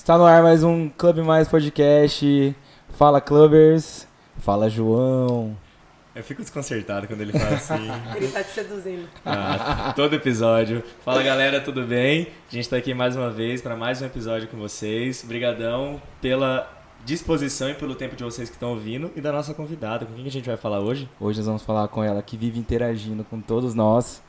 Está no ar mais um Clube Mais Podcast. Fala, Clubbers. Fala, João. Eu fico desconcertado quando ele fala assim. Ele tá te seduzindo. Todo episódio. Fala, galera, tudo bem? A gente tá aqui mais uma vez para mais um episódio com vocês. Obrigadão pela disposição e pelo tempo de vocês que estão ouvindo e da nossa convidada. Com quem que a gente vai falar hoje? Hoje nós vamos falar com ela que vive interagindo com todos nós.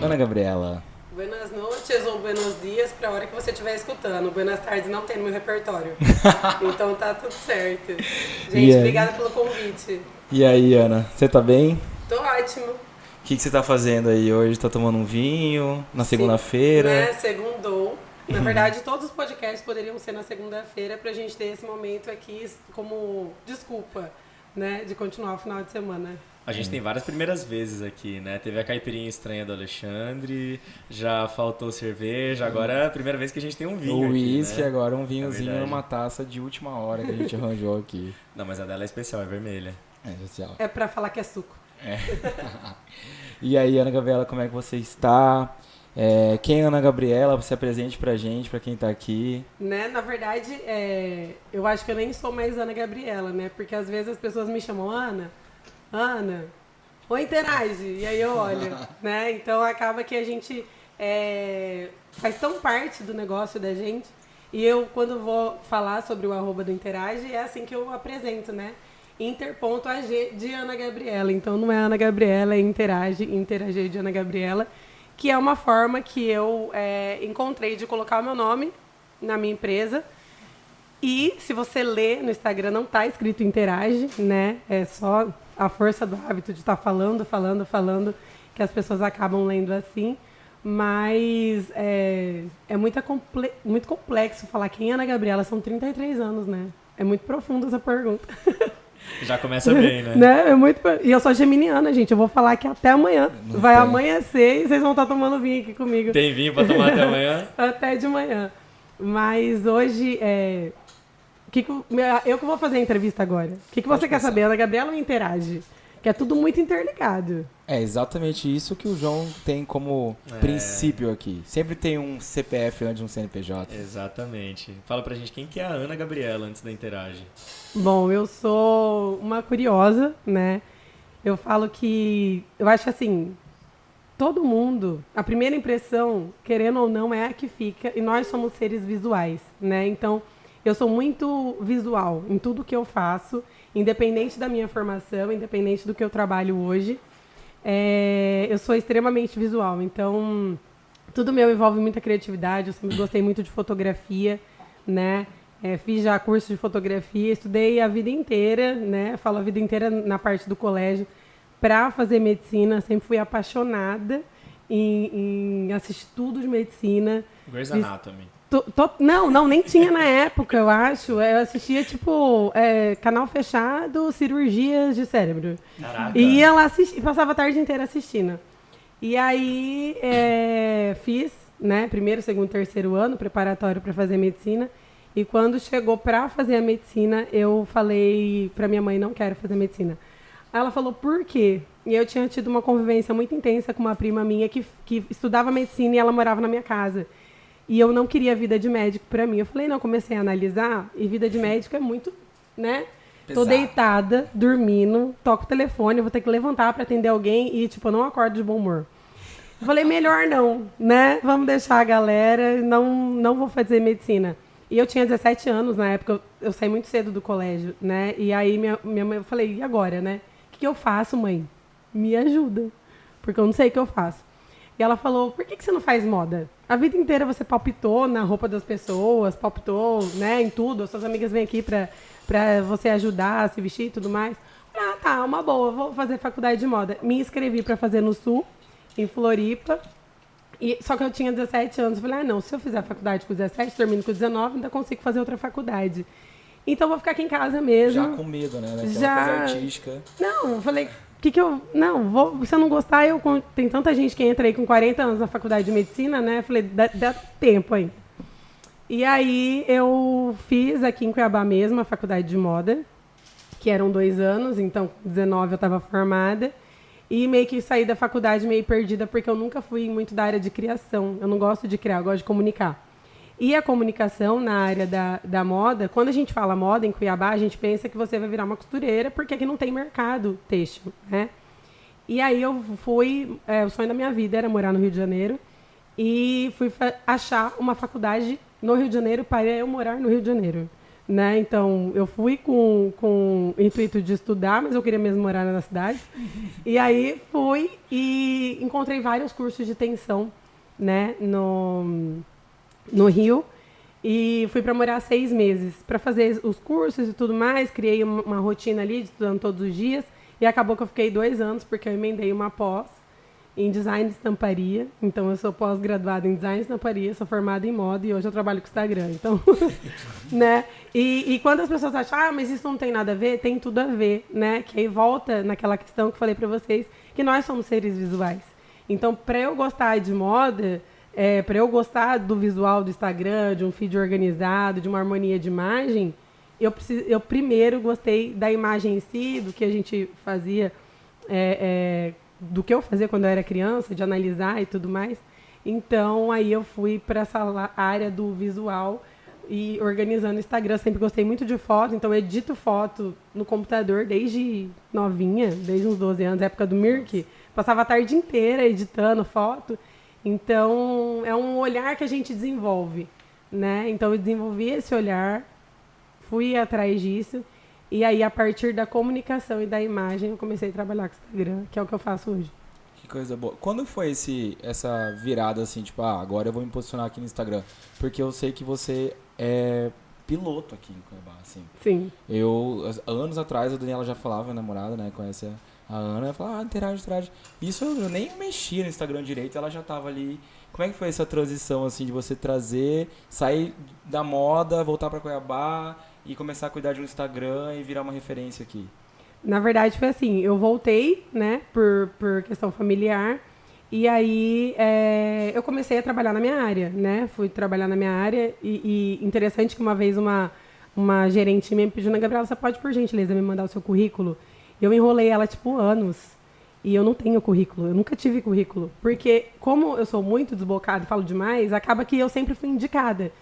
Ana Gabriela. Buenas noites ou buenos dias pra hora que você estiver escutando. Buenas tardes não tem no meu repertório. Então tá tudo certo. Gente, obrigada pelo convite. E aí, Ana, você tá bem? Tô ótimo. O que você tá fazendo aí hoje? Tá tomando um vinho? Na segunda-feira? Né? Segundou. Na verdade, todos os podcasts poderiam ser na segunda-feira pra gente ter esse momento aqui como desculpa, né? De continuar o final de semana. A gente tem várias primeiras vezes aqui, né? Teve a caipirinha estranha do Alexandre, já faltou cerveja, agora é a primeira vez que a gente tem um vinho o uísque, aqui, né? agora um vinhozinho numa taça de última hora que a gente arranjou aqui. Não, mas a dela é especial, é vermelha. É especial. É pra falar que é suco. É. E aí, Ana Gabriela, como é que você está? Quem é Ana Gabriela? Você apresente pra gente, pra quem tá aqui. Né? Na verdade, eu acho que eu nem sou mais Ana Gabriela, né? Porque às vezes as pessoas me chamam Ana, ou interage, e aí eu olho, né? Então acaba que a gente faz tão parte do negócio da gente, e eu, quando vou falar sobre o @ do Interage, é assim que eu apresento, né? Inter.ag de Ana Gabriela. Então não é Ana Gabriela, é interagir de Ana Gabriela, que é uma forma que eu encontrei de colocar o meu nome na minha empresa. E se você ler no Instagram, não tá escrito Interage, né? É só a força do hábito de estar falando, que as pessoas acabam lendo assim. Mas é muito complexo falar quem é Ana Gabriela. São 33 anos, né? É muito profunda essa pergunta. Já começa bem, né? E eu sou geminiana, gente. Eu vou falar que até amanhã. Vai amanhecer e vocês vão estar tomando vinho aqui comigo. Tem vinho pra tomar até amanhã? Até de manhã. Mas hoje eu que vou fazer a entrevista agora. O que você quer saber? Ana Gabriela ou Interage? Que é tudo muito interligado. É exatamente isso que o João tem como princípio aqui. Sempre tem um CPF antes de um CNPJ. Exatamente. Fala pra gente quem que é a Ana Gabriela antes da Interage. Bom, eu sou uma curiosa, né? Eu falo que... Eu acho assim... Todo mundo, a primeira impressão, querendo ou não, é a que fica. E nós somos seres visuais, né? Então... Eu sou muito visual em tudo que eu faço, independente da minha formação, independente do que eu trabalho hoje. Eu sou extremamente visual, então tudo meu envolve muita criatividade. Eu sempre gostei muito de fotografia, né? Fiz já curso de fotografia, estudei a vida inteira, né? Falo a vida inteira na parte do colégio para fazer medicina. Sempre fui apaixonada em assistir tudo de medicina. Grey's Anatomy. Não, nem tinha na época, eu acho. Eu assistia, canal fechado, cirurgias de cérebro. Caraca. E ia lá assistir, passava a tarde inteira assistindo. E aí, fiz, né, primeiro, segundo, terceiro ano, preparatório para fazer medicina. E quando chegou para fazer a medicina, eu falei para minha mãe, não quero fazer medicina. Ela falou, por quê? E eu tinha tido uma convivência muito intensa com uma prima minha que estudava medicina e ela morava na minha casa. E eu não queria vida de médico pra mim. Eu falei, não, comecei a analisar, e vida de médico é muito, né? Pesado. Tô deitada, dormindo, toco o telefone, eu vou ter que levantar pra atender alguém e, eu não acordo de bom humor. Eu falei, melhor não, né? Vamos deixar a galera, não vou fazer medicina. E eu tinha 17 anos na época, eu saí muito cedo do colégio, né? E aí minha mãe, eu falei, e agora, né? O que eu faço, mãe? Me ajuda, porque eu não sei o que eu faço. E ela falou, por que você não faz moda? A vida inteira você palpitou na roupa das pessoas, palpitou, né, em tudo. As suas amigas vêm aqui pra você ajudar a se vestir e tudo mais. Tá, uma boa, vou fazer faculdade de moda. Me inscrevi pra fazer no Sul, em Floripa. Só que eu tinha 17 anos. Eu falei, não, se eu fizer a faculdade com 17, termino com 19, ainda consigo fazer outra faculdade. Então vou ficar aqui em casa mesmo. Já com medo, né? Daquela coisa artística. Não, eu falei... se eu não gostar, tem tanta gente que entra aí com 40 anos na faculdade de medicina, né? Eu falei, dá tempo ainda. E aí eu fiz aqui em Cuiabá mesmo a faculdade de moda, que eram 2 anos, então com 19 eu estava formada. E meio que saí da faculdade meio perdida, porque eu nunca fui muito da área de criação. Eu não gosto de criar, eu gosto de comunicar. E a comunicação na área da moda, quando a gente fala moda em Cuiabá, a gente pensa que você vai virar uma costureira, porque aqui não tem mercado têxtil, né? E aí eu fui, o sonho da minha vida era morar no Rio de Janeiro, e fui achar uma faculdade no Rio de Janeiro para eu morar no Rio de Janeiro. Né? Então, eu fui com o intuito de estudar, mas eu queria mesmo morar na cidade. E aí fui e encontrei vários cursos de tensão, né, no Rio. E fui para morar 6 meses para fazer os cursos e tudo mais. Criei uma rotina ali, estudando todos os dias. E acabou que eu fiquei 2 anos, porque eu emendei uma pós em design de estamparia. Então, eu sou pós-graduada em design de estamparia, sou formada em moda e hoje eu trabalho com Instagram. Então, né? E quando as pessoas acham, mas isso não tem nada a ver, tem tudo a ver, né? Que aí volta naquela questão que eu falei para vocês, que nós somos seres visuais. Então, para eu gostar de moda, para eu gostar do visual do Instagram, de um feed organizado, de uma harmonia de imagem, eu primeiro gostei da imagem em si, do que a gente fazia, do que eu fazia quando eu era criança, de analisar e tudo mais. Então, aí eu fui para essa área do visual e organizando o Instagram. Sempre gostei muito de foto, então eu edito foto no computador desde novinha, desde uns 12 anos, época do Mirk. Passava a tarde inteira editando foto. Então, é um olhar que a gente desenvolve, né? Então, eu desenvolvi esse olhar, fui atrás disso. E aí, a partir da comunicação e da imagem, eu comecei a trabalhar com o Instagram, que é o que eu faço hoje. Que coisa boa. Quando foi essa virada, assim, tipo, agora eu vou me posicionar aqui no Instagram? Porque eu sei que você é piloto aqui em Cuiabá, assim. Sim. Anos atrás, a Daniela já falava, minha namorada, né, conhece a Ana, ela falava, interage. Isso eu nem mexia no Instagram direito, ela já tava ali. Como é que foi essa transição, assim, de você sair da moda, voltar pra Cuiabá e começar a cuidar de um Instagram e virar uma referência aqui? Na verdade, foi assim, eu voltei, né, por questão familiar, e aí eu comecei a trabalhar na minha área, né, fui trabalhar na minha área, e interessante que uma vez uma gerente me pediu, Ana Gabriela, você pode, por gentileza, me mandar o seu currículo? Eu enrolei ela, anos, e eu não tenho currículo, eu nunca tive currículo, porque como eu sou muito desbocada e falo demais, acaba que eu sempre fui indicada.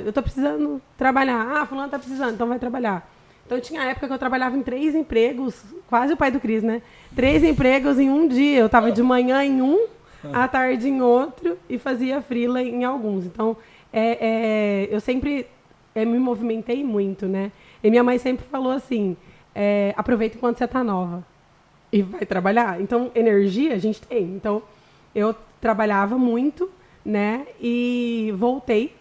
Eu tô precisando trabalhar, fulano tá precisando, então vai trabalhar. Então, tinha época que eu trabalhava em 3 empregos, quase o pai do Cris, né? 3 empregos em um dia. Eu estava de manhã em um, à tarde em outro e fazia freela em alguns. Então, eu sempre me movimentei muito, né? E minha mãe sempre falou assim, aproveita enquanto você está nova e vai trabalhar. Então, energia a gente tem. Então, eu trabalhava muito, né? E voltei.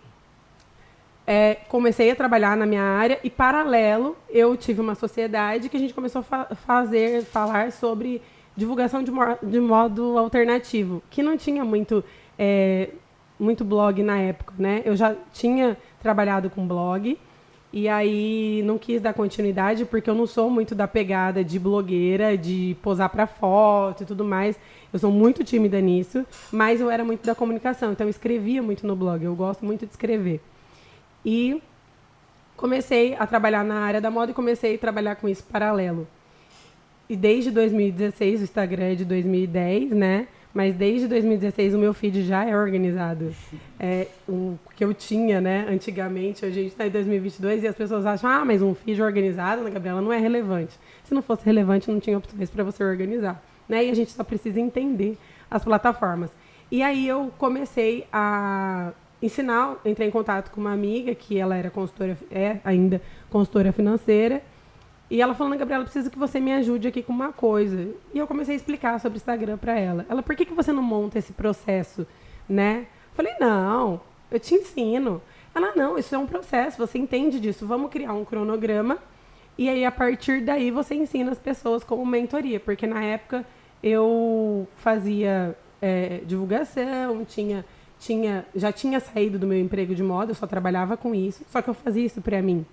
Comecei a trabalhar na minha área e, paralelo, eu tive uma sociedade que a gente começou a falar sobre divulgação de modo alternativo, que não tinha muito blog na época, né? Eu já tinha trabalhado com blog e aí não quis dar continuidade porque eu não sou muito da pegada de blogueira, de posar para foto e tudo mais. Eu sou muito tímida nisso, mas eu era muito da comunicação, então eu escrevia muito no blog, eu gosto muito de escrever. E comecei a trabalhar na área da moda e comecei a trabalhar com isso paralelo. E desde 2016, o Instagram é de 2010, né? Mas desde 2016 o meu feed já é organizado. O que eu tinha, né? Antigamente, a gente está em 2022 e as pessoas acham, mas um feed organizado, Ana Gabriela, não é relevante. Se não fosse relevante, não tinha opções para você organizar, né? E a gente só precisa entender as plataformas. E aí eu comecei a ensinar, entrei em contato com uma amiga que ela era ainda consultora financeira, e ela falou, Ana Gabriela, preciso que você me ajude aqui com uma coisa. E eu comecei a explicar sobre o Instagram para ela. Ela, por que você não monta esse processo, né? Falei, não, eu te ensino. Ela, não, isso é um processo, você entende disso, vamos criar um cronograma, e aí a partir daí você ensina as pessoas como mentoria, porque na época eu fazia divulgação, já tinha saído do meu emprego de moda, eu só trabalhava com isso, só que eu fazia isso para mim.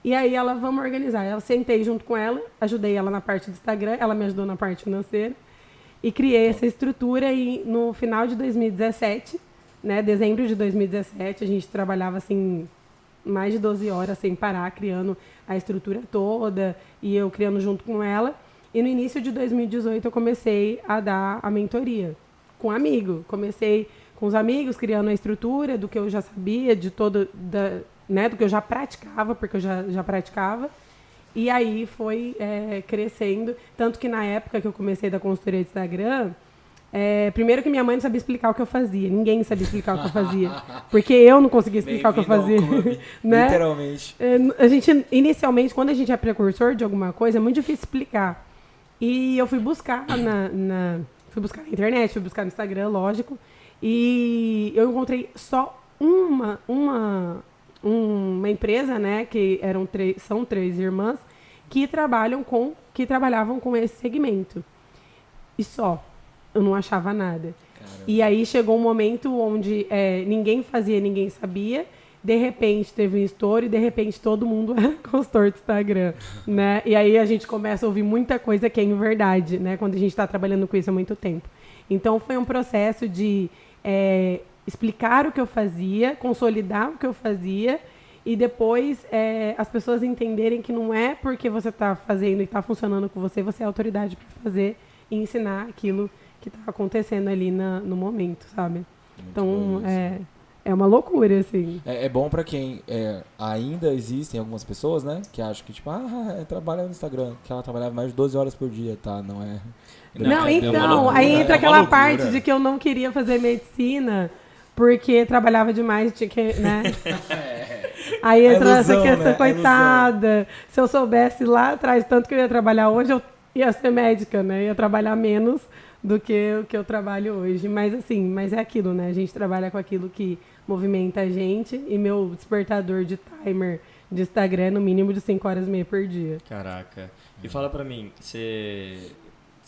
E aí ela, vamos organizar. Eu sentei junto com ela, ajudei ela na parte do Instagram, ela me ajudou na parte financeira, e criei essa estrutura, e no final de 2017, né? Dezembro de 2017, a gente trabalhava assim mais de 12 horas sem parar, criando a estrutura toda e eu criando junto com ela. E no início de 2018 eu comecei a dar a mentoria com amigo. Comecei com os amigos, criando a estrutura do que eu já sabia, de todo, né, do que eu já praticava, porque eu já praticava. E aí foi crescendo. Tanto que na época que eu comecei da consultoria de Instagram, primeiro que minha mãe não sabia explicar o que eu fazia. Ninguém sabia explicar o que eu fazia. Porque eu não conseguia explicar o que eu fazia. Né? Literalmente. A gente, inicialmente, quando a gente é precursor de alguma coisa, é muito difícil explicar. E eu fui buscar fui buscar na internet, fui buscar no Instagram, lógico. E eu encontrei só uma empresa, né, que são 3 irmãs, que trabalhavam com esse segmento. E só. Eu não achava nada. Caramba. E aí chegou um momento onde ninguém fazia, ninguém sabia. De repente teve um estouro e de repente todo mundo é consultor do Instagram, né? E aí a gente começa a ouvir muita coisa que é em verdade, né? Quando a gente está trabalhando com isso há muito tempo. Então foi um processo de explicar o que eu fazia, consolidar o que eu fazia e depois as pessoas entenderem que não é porque você está fazendo e está funcionando com você, você é autoridade para fazer e ensinar aquilo que está acontecendo ali no momento, sabe? Muito então, é uma loucura, assim. É bom pra quem ainda existem algumas pessoas, né? Que acham que, tipo, trabalha no Instagram, que ela trabalhava mais de 12 horas por dia, tá? Não é... Não, então, aí entra aquela parte de que eu não queria fazer medicina porque trabalhava demais, tinha que, né? Aí entra essa questão, né? Coitada. Se eu soubesse lá atrás tanto que eu ia trabalhar hoje, eu ia ser médica, né? Ia trabalhar menos do que o que eu trabalho hoje. Mas assim, é aquilo, né? A gente trabalha com aquilo que movimenta a gente e meu despertador de timer de Instagram é no mínimo de 5 horas e meia por dia. Caraca. E fala pra mim, você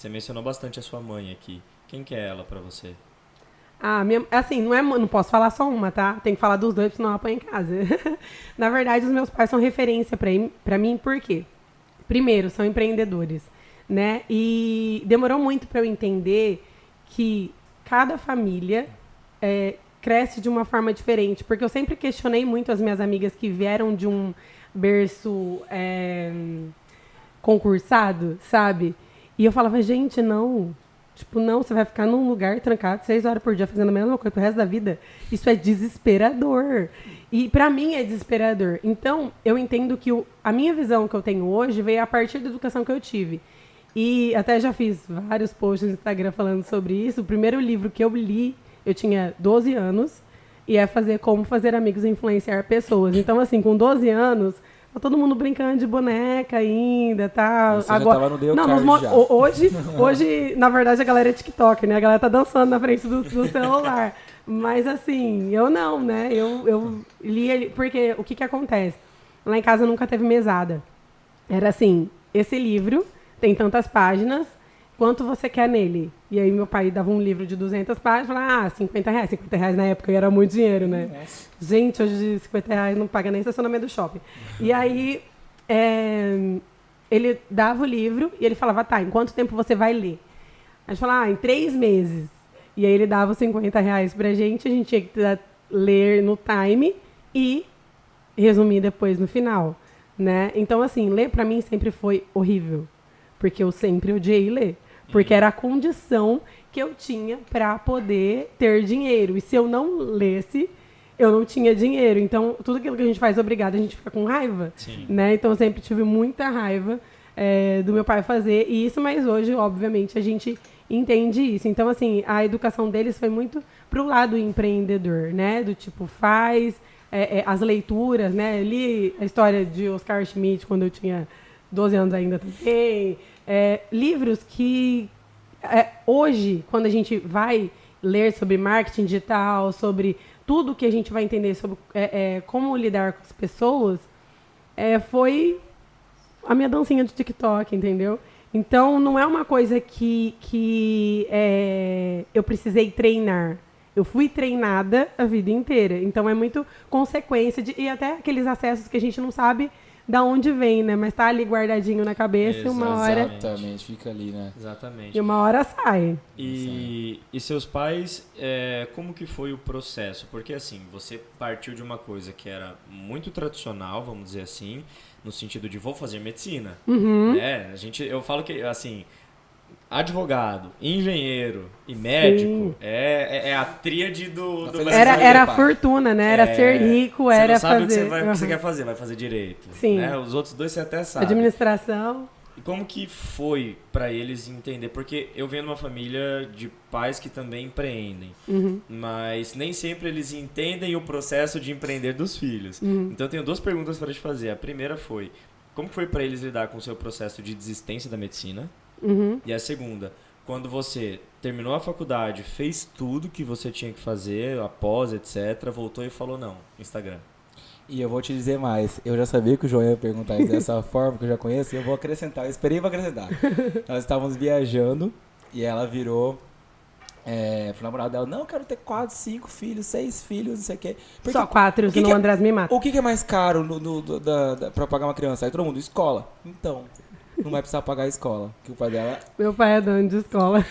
mencionou bastante a sua mãe aqui. Quem que é ela pra você? Assim, não posso falar só uma, tá? Tem que falar dos dois, senão eu apanho em casa. Na verdade, os meus pais são referência pra mim, por quê? Primeiro, são empreendedores, né? E demorou muito para eu entender que cada família cresce de uma forma diferente, porque eu sempre questionei muito as minhas amigas que vieram de um berço concursado, sabe? E eu falava, gente, não. Tipo, não, você vai ficar num lugar trancado 6 horas por dia fazendo a mesma coisa pro resto da vida. Isso é desesperador. E pra mim é desesperador. Então, eu entendo que a minha visão que eu tenho hoje veio a partir da educação que eu tive. E até já fiz vários posts no Instagram falando sobre isso. O primeiro livro que eu li, eu tinha 12 anos, e é Como Fazer Amigos e Influenciar Pessoas. Então, assim, com 12 anos, tá todo mundo brincando de boneca ainda, tá? Você agora já tava no já. Hoje, na verdade, a galera é TikTok, né? A galera tá dançando na frente do celular. Mas, assim, eu não, né? Eu li ele... Porque o que acontece? Lá em casa nunca teve mesada. Era assim, esse livro tem tantas páginas, quanto você quer nele? E aí meu pai dava um livro de 200 páginas e falava, R$50. R$50 na época era muito dinheiro, né? Nossa. Gente, hoje R$50 não paga nem estacionamento do shopping. E aí ele dava o livro e ele falava, tá, em quanto tempo você vai ler? A gente falava, em 3 meses. E aí ele dava os R$50 pra gente, a gente tinha que ler no time e resumir depois no final, né? Então, assim, ler pra mim sempre foi horrível, porque eu sempre odiei ler. Porque era a condição que eu tinha para poder ter dinheiro. E se eu não lesse, eu não tinha dinheiro. Então, tudo aquilo que a gente faz obrigado, a gente fica com raiva. Sim. Né? Então, eu sempre tive muita raiva do meu pai fazer isso. Mas hoje, obviamente, a gente entende isso. Então, assim, a educação deles foi muito pro lado empreendedor, né? Do tipo, as leituras, né? Eu li a história de Oscar Schmidt quando eu tinha 12 anos ainda também. Livros que hoje, quando a gente vai ler sobre marketing digital, sobre tudo que a gente vai entender sobre como lidar com as pessoas, foi a minha dancinha de TikTok, entendeu? Então, não é uma coisa que eu precisei treinar. Eu fui treinada a vida inteira. Então, é muito consequência e até aqueles acessos que a gente não sabe da onde vem, né? Mas tá ali guardadinho na cabeça e uma hora... Exatamente, fica ali, né? Exatamente. E uma hora sai. E seus pais, como que foi o processo? Porque assim, você partiu de uma coisa que era muito tradicional, vamos dizer assim, no sentido de vou fazer medicina. Né? Eu falo que, assim, advogado, engenheiro e médico é a tríade do era a fortuna, né? Era ser rico, era fazer... Você não sabe o que você quer fazer, vai fazer direito. Sim. Né? Os outros dois você até sabe. Administração... E como que foi pra eles entender? Porque eu venho de uma família de pais que também empreendem, mas nem sempre eles entendem o processo de empreender dos filhos. Então eu tenho 2 perguntas para te fazer. A primeira foi, como foi pra eles lidar com o seu processo de desistência da medicina? E a segunda, quando você terminou a faculdade, fez tudo que você tinha que fazer, após, etc., voltou e falou não, Instagram. E eu vou te dizer mais, eu já sabia que o João ia perguntar isso dessa forma, que eu já conheço, e eu vou acrescentar, eu esperei pra acrescentar. Nós estávamos viajando e ela virou pro namorado dela, não, eu quero ter 4, 5 filhos, 6 filhos, não sei o quê. Porque, só 4, senão o Andrés me mata. O que é mais caro pra pagar uma criança? Aí todo mundo, escola. Então, não vai precisar pagar a escola, que o pai dela... Meu pai é dono de escola.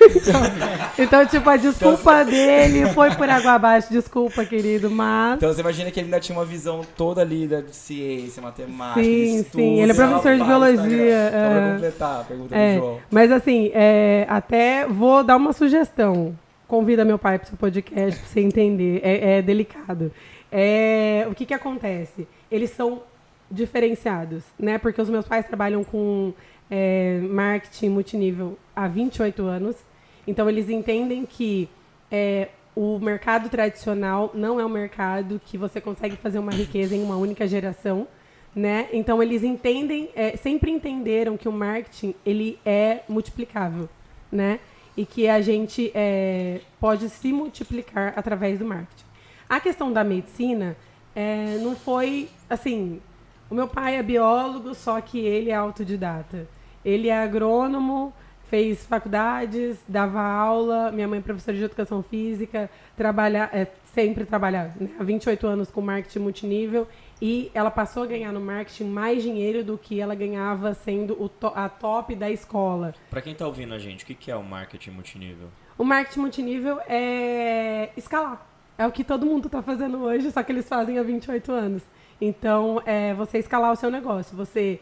Então, tipo, a desculpa dele foi por água abaixo. Desculpa, querido, mas... Então, você imagina que ele ainda tinha uma visão toda ali de ciência, matemática, de estudo. Sim, ele é professor de biologia. Só pra completar a pergunta do João. Mas, assim, até vou dar uma sugestão. Convida meu pai pro seu podcast pra você entender. É delicado. O que acontece? Eles são diferenciados, né? Porque os meus pais trabalham com... marketing multinível há 28 anos. Então, eles entendem que o mercado tradicional não é um mercado que você consegue fazer uma riqueza em uma única geração, né? Então, eles entendem, sempre entenderam que o marketing ele é multiplicável, né? E que a gente pode se multiplicar através do marketing. A questão da medicina não foi, assim... O meu pai é biólogo, só que ele é autodidata. Ele é agrônomo, fez faculdades, dava aula. Minha mãe é professora de educação física, sempre trabalha, né, há 28 anos com marketing multinível. E ela passou a ganhar no marketing mais dinheiro do que ela ganhava sendo a top da escola. Para quem está ouvindo a gente, o que é o marketing multinível? O marketing multinível é escalar. É o que todo mundo está fazendo hoje, só que eles fazem há 28 anos. Então, você escalar o seu negócio, você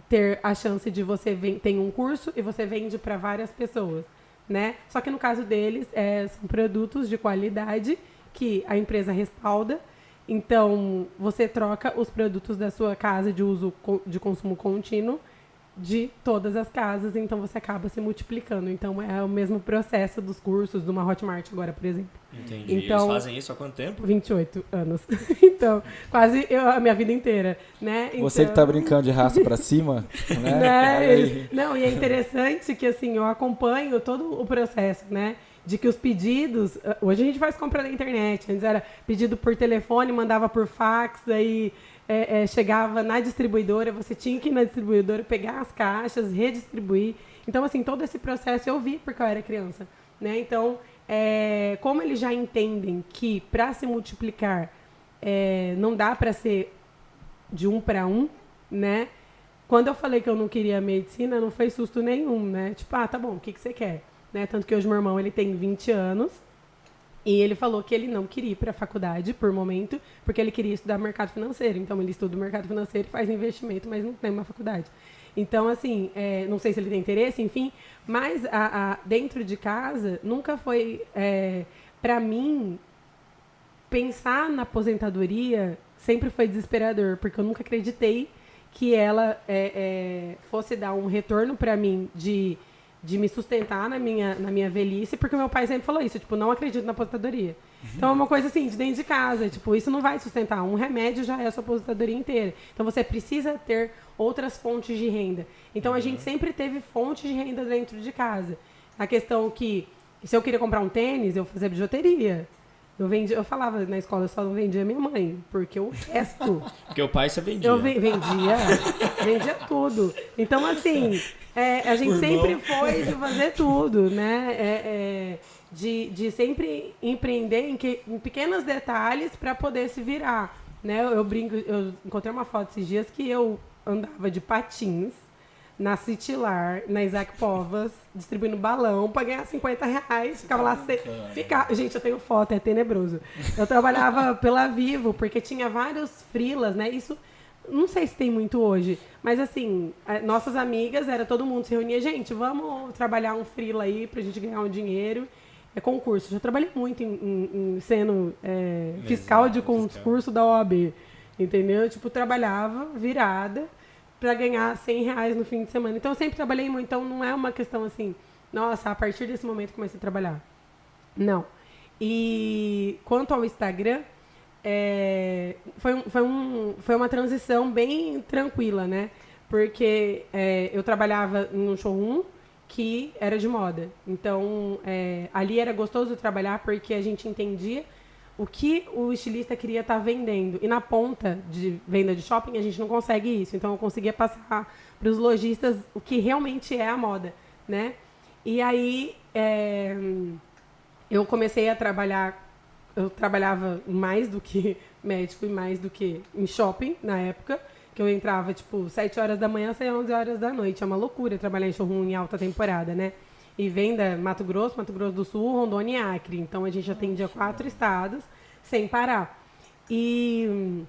ter a chance de você tem um curso e você vende para várias pessoas, né? Só que no caso deles, são produtos de qualidade que a empresa respalda. Então, você troca os produtos da sua casa de uso de consumo contínuo de todas as casas, então você acaba se multiplicando. Então, é o mesmo processo dos cursos de uma Hotmart agora, por exemplo. Entendi. Então, eles fazem isso há quanto tempo? 28 anos. Então, quase a minha vida inteira, né? Então, você que tá brincando de raça pra cima, né? Não, e é interessante que, assim, eu acompanho todo o processo, né? De que os pedidos... Hoje a gente faz compra na internet. Antes era pedido por telefone, mandava por fax, aí... chegava na distribuidora, você tinha que ir na distribuidora, pegar as caixas, redistribuir. Então, assim, todo esse processo eu vi porque eu era criança, né? Então, como eles já entendem que para se multiplicar não dá para ser de 1 para 1, né? Quando eu falei que eu não queria medicina, não foi susto nenhum, né? Tipo, tá bom, o que você quer? Né? Tanto que hoje meu irmão ele tem 20 anos, e ele falou que ele não queria ir para a faculdade, por momento, porque ele queria estudar mercado financeiro. Então, ele estuda o mercado financeiro e faz investimento, mas não tem uma faculdade. Então, assim, não sei se ele tem interesse, enfim, mas dentro de casa, nunca foi, para mim, pensar na aposentadoria sempre foi desesperador, porque eu nunca acreditei que ela fosse dar um retorno para mim de me sustentar na minha velhice, porque o meu pai sempre falou isso, tipo, não acredito na aposentadoria. Então é uma coisa assim, de dentro de casa, tipo, isso não vai sustentar. Um remédio já é a sua aposentadoria inteira. Então você precisa ter outras fontes de renda. Então a gente sempre teve fontes de renda dentro de casa. A questão que, se eu queria comprar um tênis, eu fazia bijuteria. Eu falava na escola, eu só não vendia minha mãe, porque o resto... Porque o pai você vendia. Eu vendia tudo. Então, assim, a gente sempre foi de fazer tudo, né? De sempre empreender em pequenos detalhes para poder se virar. né? Eu brinco, eu encontrei uma foto esses dias que eu andava de patins na Citilar, na Isaac Povas, distribuindo balão pra ganhar R$50. Ficava lá. Gente, eu tenho foto, é tenebroso. Eu trabalhava pela Vivo, porque tinha vários freelas, né? Isso, não sei se tem muito hoje, mas assim, nossas amigas, era todo mundo se reunia. Gente, vamos trabalhar um freela aí pra gente ganhar um dinheiro. É concurso. Já trabalhei muito em sendo fiscal de concurso da OAB. Entendeu? Tipo, trabalhava virada para ganhar R$100 no fim de semana. Então, eu sempre trabalhei muito. Então, não é uma questão assim, nossa, a partir desse momento comecei a trabalhar. Não. E quanto ao Instagram, foi uma transição bem tranquila, né? Porque eu trabalhava num showroom que era de moda. Então, ali era gostoso trabalhar porque a gente entendia o que o estilista queria estar vendendo. E na ponta de venda de shopping, a gente não consegue isso. Então, eu conseguia passar para os lojistas o que realmente é a moda, né? E aí, eu comecei a trabalhar... Eu trabalhava mais do que médico e mais do que em shopping, na época. Que eu entrava, 7 horas da manhã, saía 11 horas da noite. É uma loucura trabalhar em showroom em alta temporada, né? E venda Mato Grosso do Sul, Rondônia e Acre. Então, a gente atendia 4 estados sem parar. E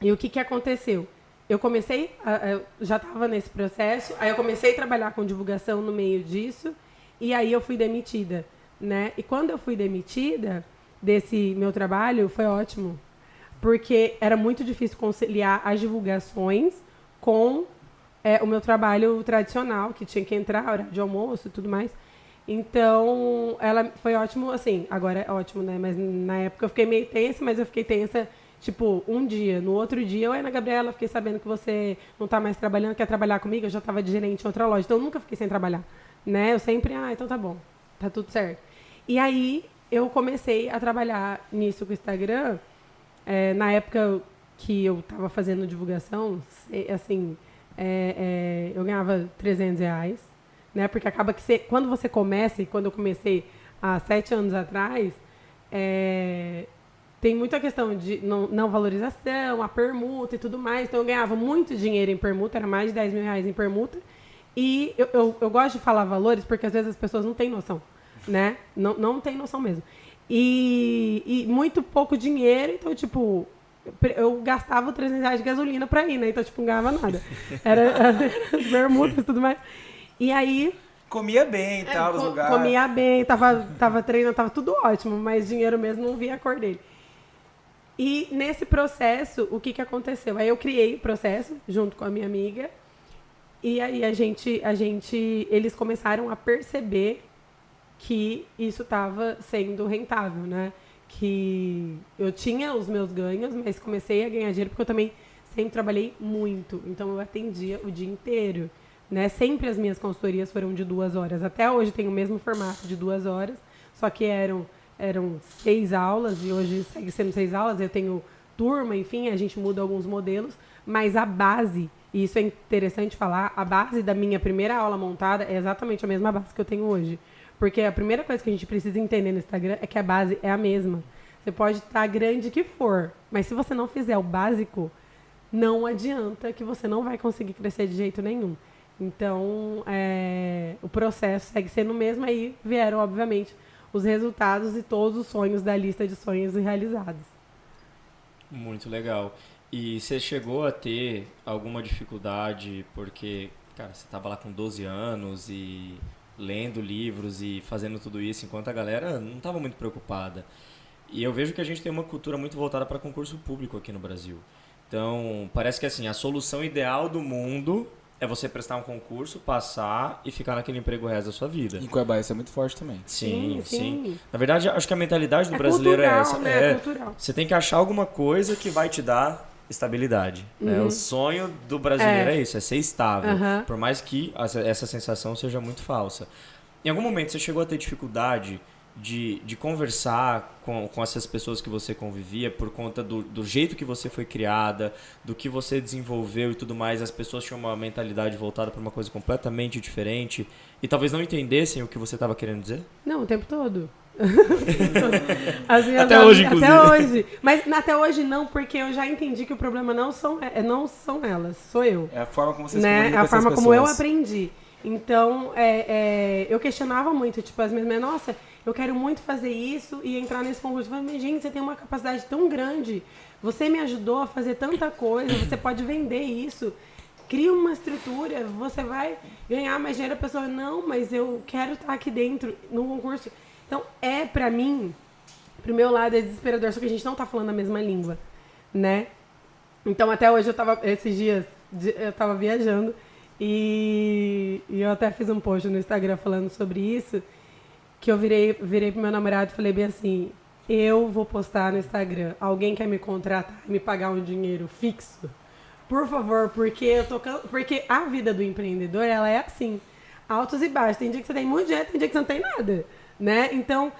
o que aconteceu? Eu comecei, eu já estava nesse processo, aí eu comecei a trabalhar com divulgação no meio disso, e aí eu fui demitida, né? E quando eu fui demitida desse meu trabalho, foi ótimo. Porque era muito difícil conciliar as divulgações com o meu trabalho tradicional, que tinha que entrar, hora de almoço e tudo mais. Então, ela foi ótimo, assim, agora é ótimo, né? Mas na época eu fiquei meio tensa, mas eu fiquei tensa, um dia. No outro dia, Ana Gabriela, fiquei sabendo que você não tá mais trabalhando, quer trabalhar comigo? Eu já tava de gerente em outra loja, então eu nunca fiquei sem trabalhar, né? Eu sempre, então tá bom, tá tudo certo. E aí, eu comecei a trabalhar nisso com o Instagram, na época que eu tava fazendo divulgação, assim, eu ganhava R$300, né? Porque acaba que quando você começa, e quando eu comecei há 7 anos atrás, tem muita questão de não valorização, a permuta e tudo mais. Então eu ganhava muito dinheiro em permuta, era mais de R$10.000 em permuta. E eu gosto de falar valores porque às vezes as pessoas não têm noção, né? Não tem noção mesmo. E muito pouco dinheiro, então, eu gastava R$300 de gasolina pra ir, né? Então, não ganhava nada. Era as bermudas e tudo mais. E aí... Comia bem e tal, nos lugares. Comia bem, tava treinando, tava tudo ótimo, mas dinheiro mesmo não via a cor dele. E nesse processo, o que aconteceu? Aí eu criei o processo, junto com a minha amiga, e aí eles começaram a perceber que isso estava sendo rentável, né? Que eu tinha os meus ganhos, mas comecei a ganhar dinheiro porque eu também sempre trabalhei muito. Então, eu atendia o dia inteiro, né? Sempre as minhas consultorias foram de 2 horas. Até hoje tem o mesmo formato de 2 horas, só que eram 6 aulas e hoje segue sendo 6 aulas. Eu tenho turma, enfim, a gente muda alguns modelos, mas a base, e isso é interessante falar, a base da minha primeira aula montada é exatamente a mesma base que eu tenho hoje. Porque a primeira coisa que a gente precisa entender no Instagram é que a base é a mesma. Você pode estar grande que for, mas se você não fizer o básico, não adianta que você não vai conseguir crescer de jeito nenhum. Então, o processo segue sendo o mesmo, aí vieram, obviamente, os resultados e todos os sonhos da lista de sonhos realizados. Muito legal. E você chegou a ter alguma dificuldade, porque, cara, você estava lá com 12 anos e lendo livros e fazendo tudo isso, enquanto a galera não estava muito preocupada. E eu vejo que a gente tem uma cultura muito voltada para concurso público aqui no Brasil. Então, parece que assim, a solução ideal do mundo é você prestar um concurso, passar e ficar naquele emprego o resto da sua vida. Em Cuiabá isso é muito forte também. Sim. Na verdade, acho que a mentalidade do brasileiro cultural, é essa. Né? É cultural. Você tem que achar alguma coisa que vai te dar estabilidade. Né? O sonho do brasileiro é isso, é ser estável. Por mais que essa sensação seja muito falsa. Em algum momento você chegou a ter dificuldade de conversar com essas pessoas que você convivia por conta do jeito que você foi criada, do que você desenvolveu e tudo mais? As pessoas tinham uma mentalidade voltada para uma coisa completamente diferente e talvez não entendessem o que você estava querendo dizer? Não, o tempo todo. Até hoje, Até inclusive. hoje. Mas até hoje não, porque eu já entendi que o problema não são elas, sou eu. É a forma como você se Né? comunica A com essas forma como eu pessoas. aprendi. Então, eu questionava muito, tipo, as minhas, nossa, eu quero muito fazer isso e entrar nesse concurso. Eu falei, mas, gente, você tem uma capacidade tão grande, você me ajudou a fazer tanta coisa, você pode vender isso, cria uma estrutura, você vai ganhar mais dinheiro. A pessoa, não, mas eu quero estar aqui dentro, no concurso. Então, pra mim, pro meu lado é desesperador, só que a gente não tá falando a mesma língua, né? Então, até hoje, esses dias, eu tava viajando e eu até fiz um post no Instagram falando sobre isso, que eu virei pro meu namorado e falei bem assim, eu vou postar no Instagram, alguém quer me contratar e me pagar um dinheiro fixo? Por favor, porque porque a vida do empreendedor, ela é assim, altos e baixos. Tem dia que você tem muito dinheiro, tem dia que você não tem nada, né? Então,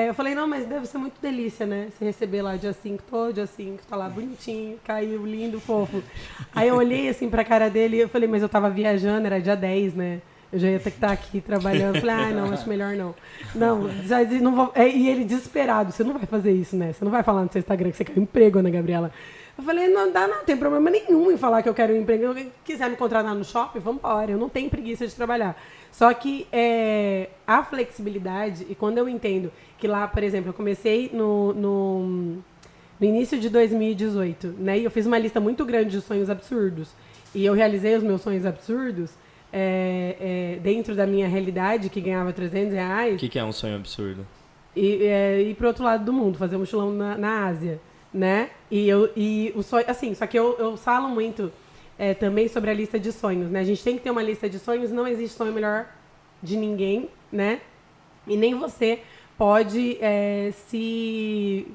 eu falei, não, mas deve ser muito delícia, né? Você receber lá dia 5, todo dia 5, tá lá bonitinho, caiu, lindo, fofo. Aí eu olhei assim pra cara dele e eu falei, mas eu tava viajando, era dia 10, né? Eu já ia ter que estar aqui trabalhando. Eu falei, não, acho melhor não. Não, não vou. E ele desesperado, você não vai fazer isso, né? Você não vai falar no seu Instagram que você quer um emprego, Ana Gabriela. Eu falei, não tem problema nenhum em falar que eu quero um emprego. Se quiser me contratar no shopping, vamos embora. Eu não tenho preguiça de trabalhar. Só que a flexibilidade, e quando eu entendo que lá, por exemplo, eu comecei no início de 2018, né? E eu fiz uma lista muito grande de sonhos absurdos. E eu realizei os meus sonhos absurdos dentro da minha realidade, que ganhava R$300. O que é um sonho absurdo? E ir pro outro lado do mundo, fazer um mochilão na Ásia, né? E o sonho, assim, só que eu falo muito também sobre a lista de sonhos, né? A gente tem que ter uma lista de sonhos, não existe sonho melhor de ninguém, né? E nem você pode se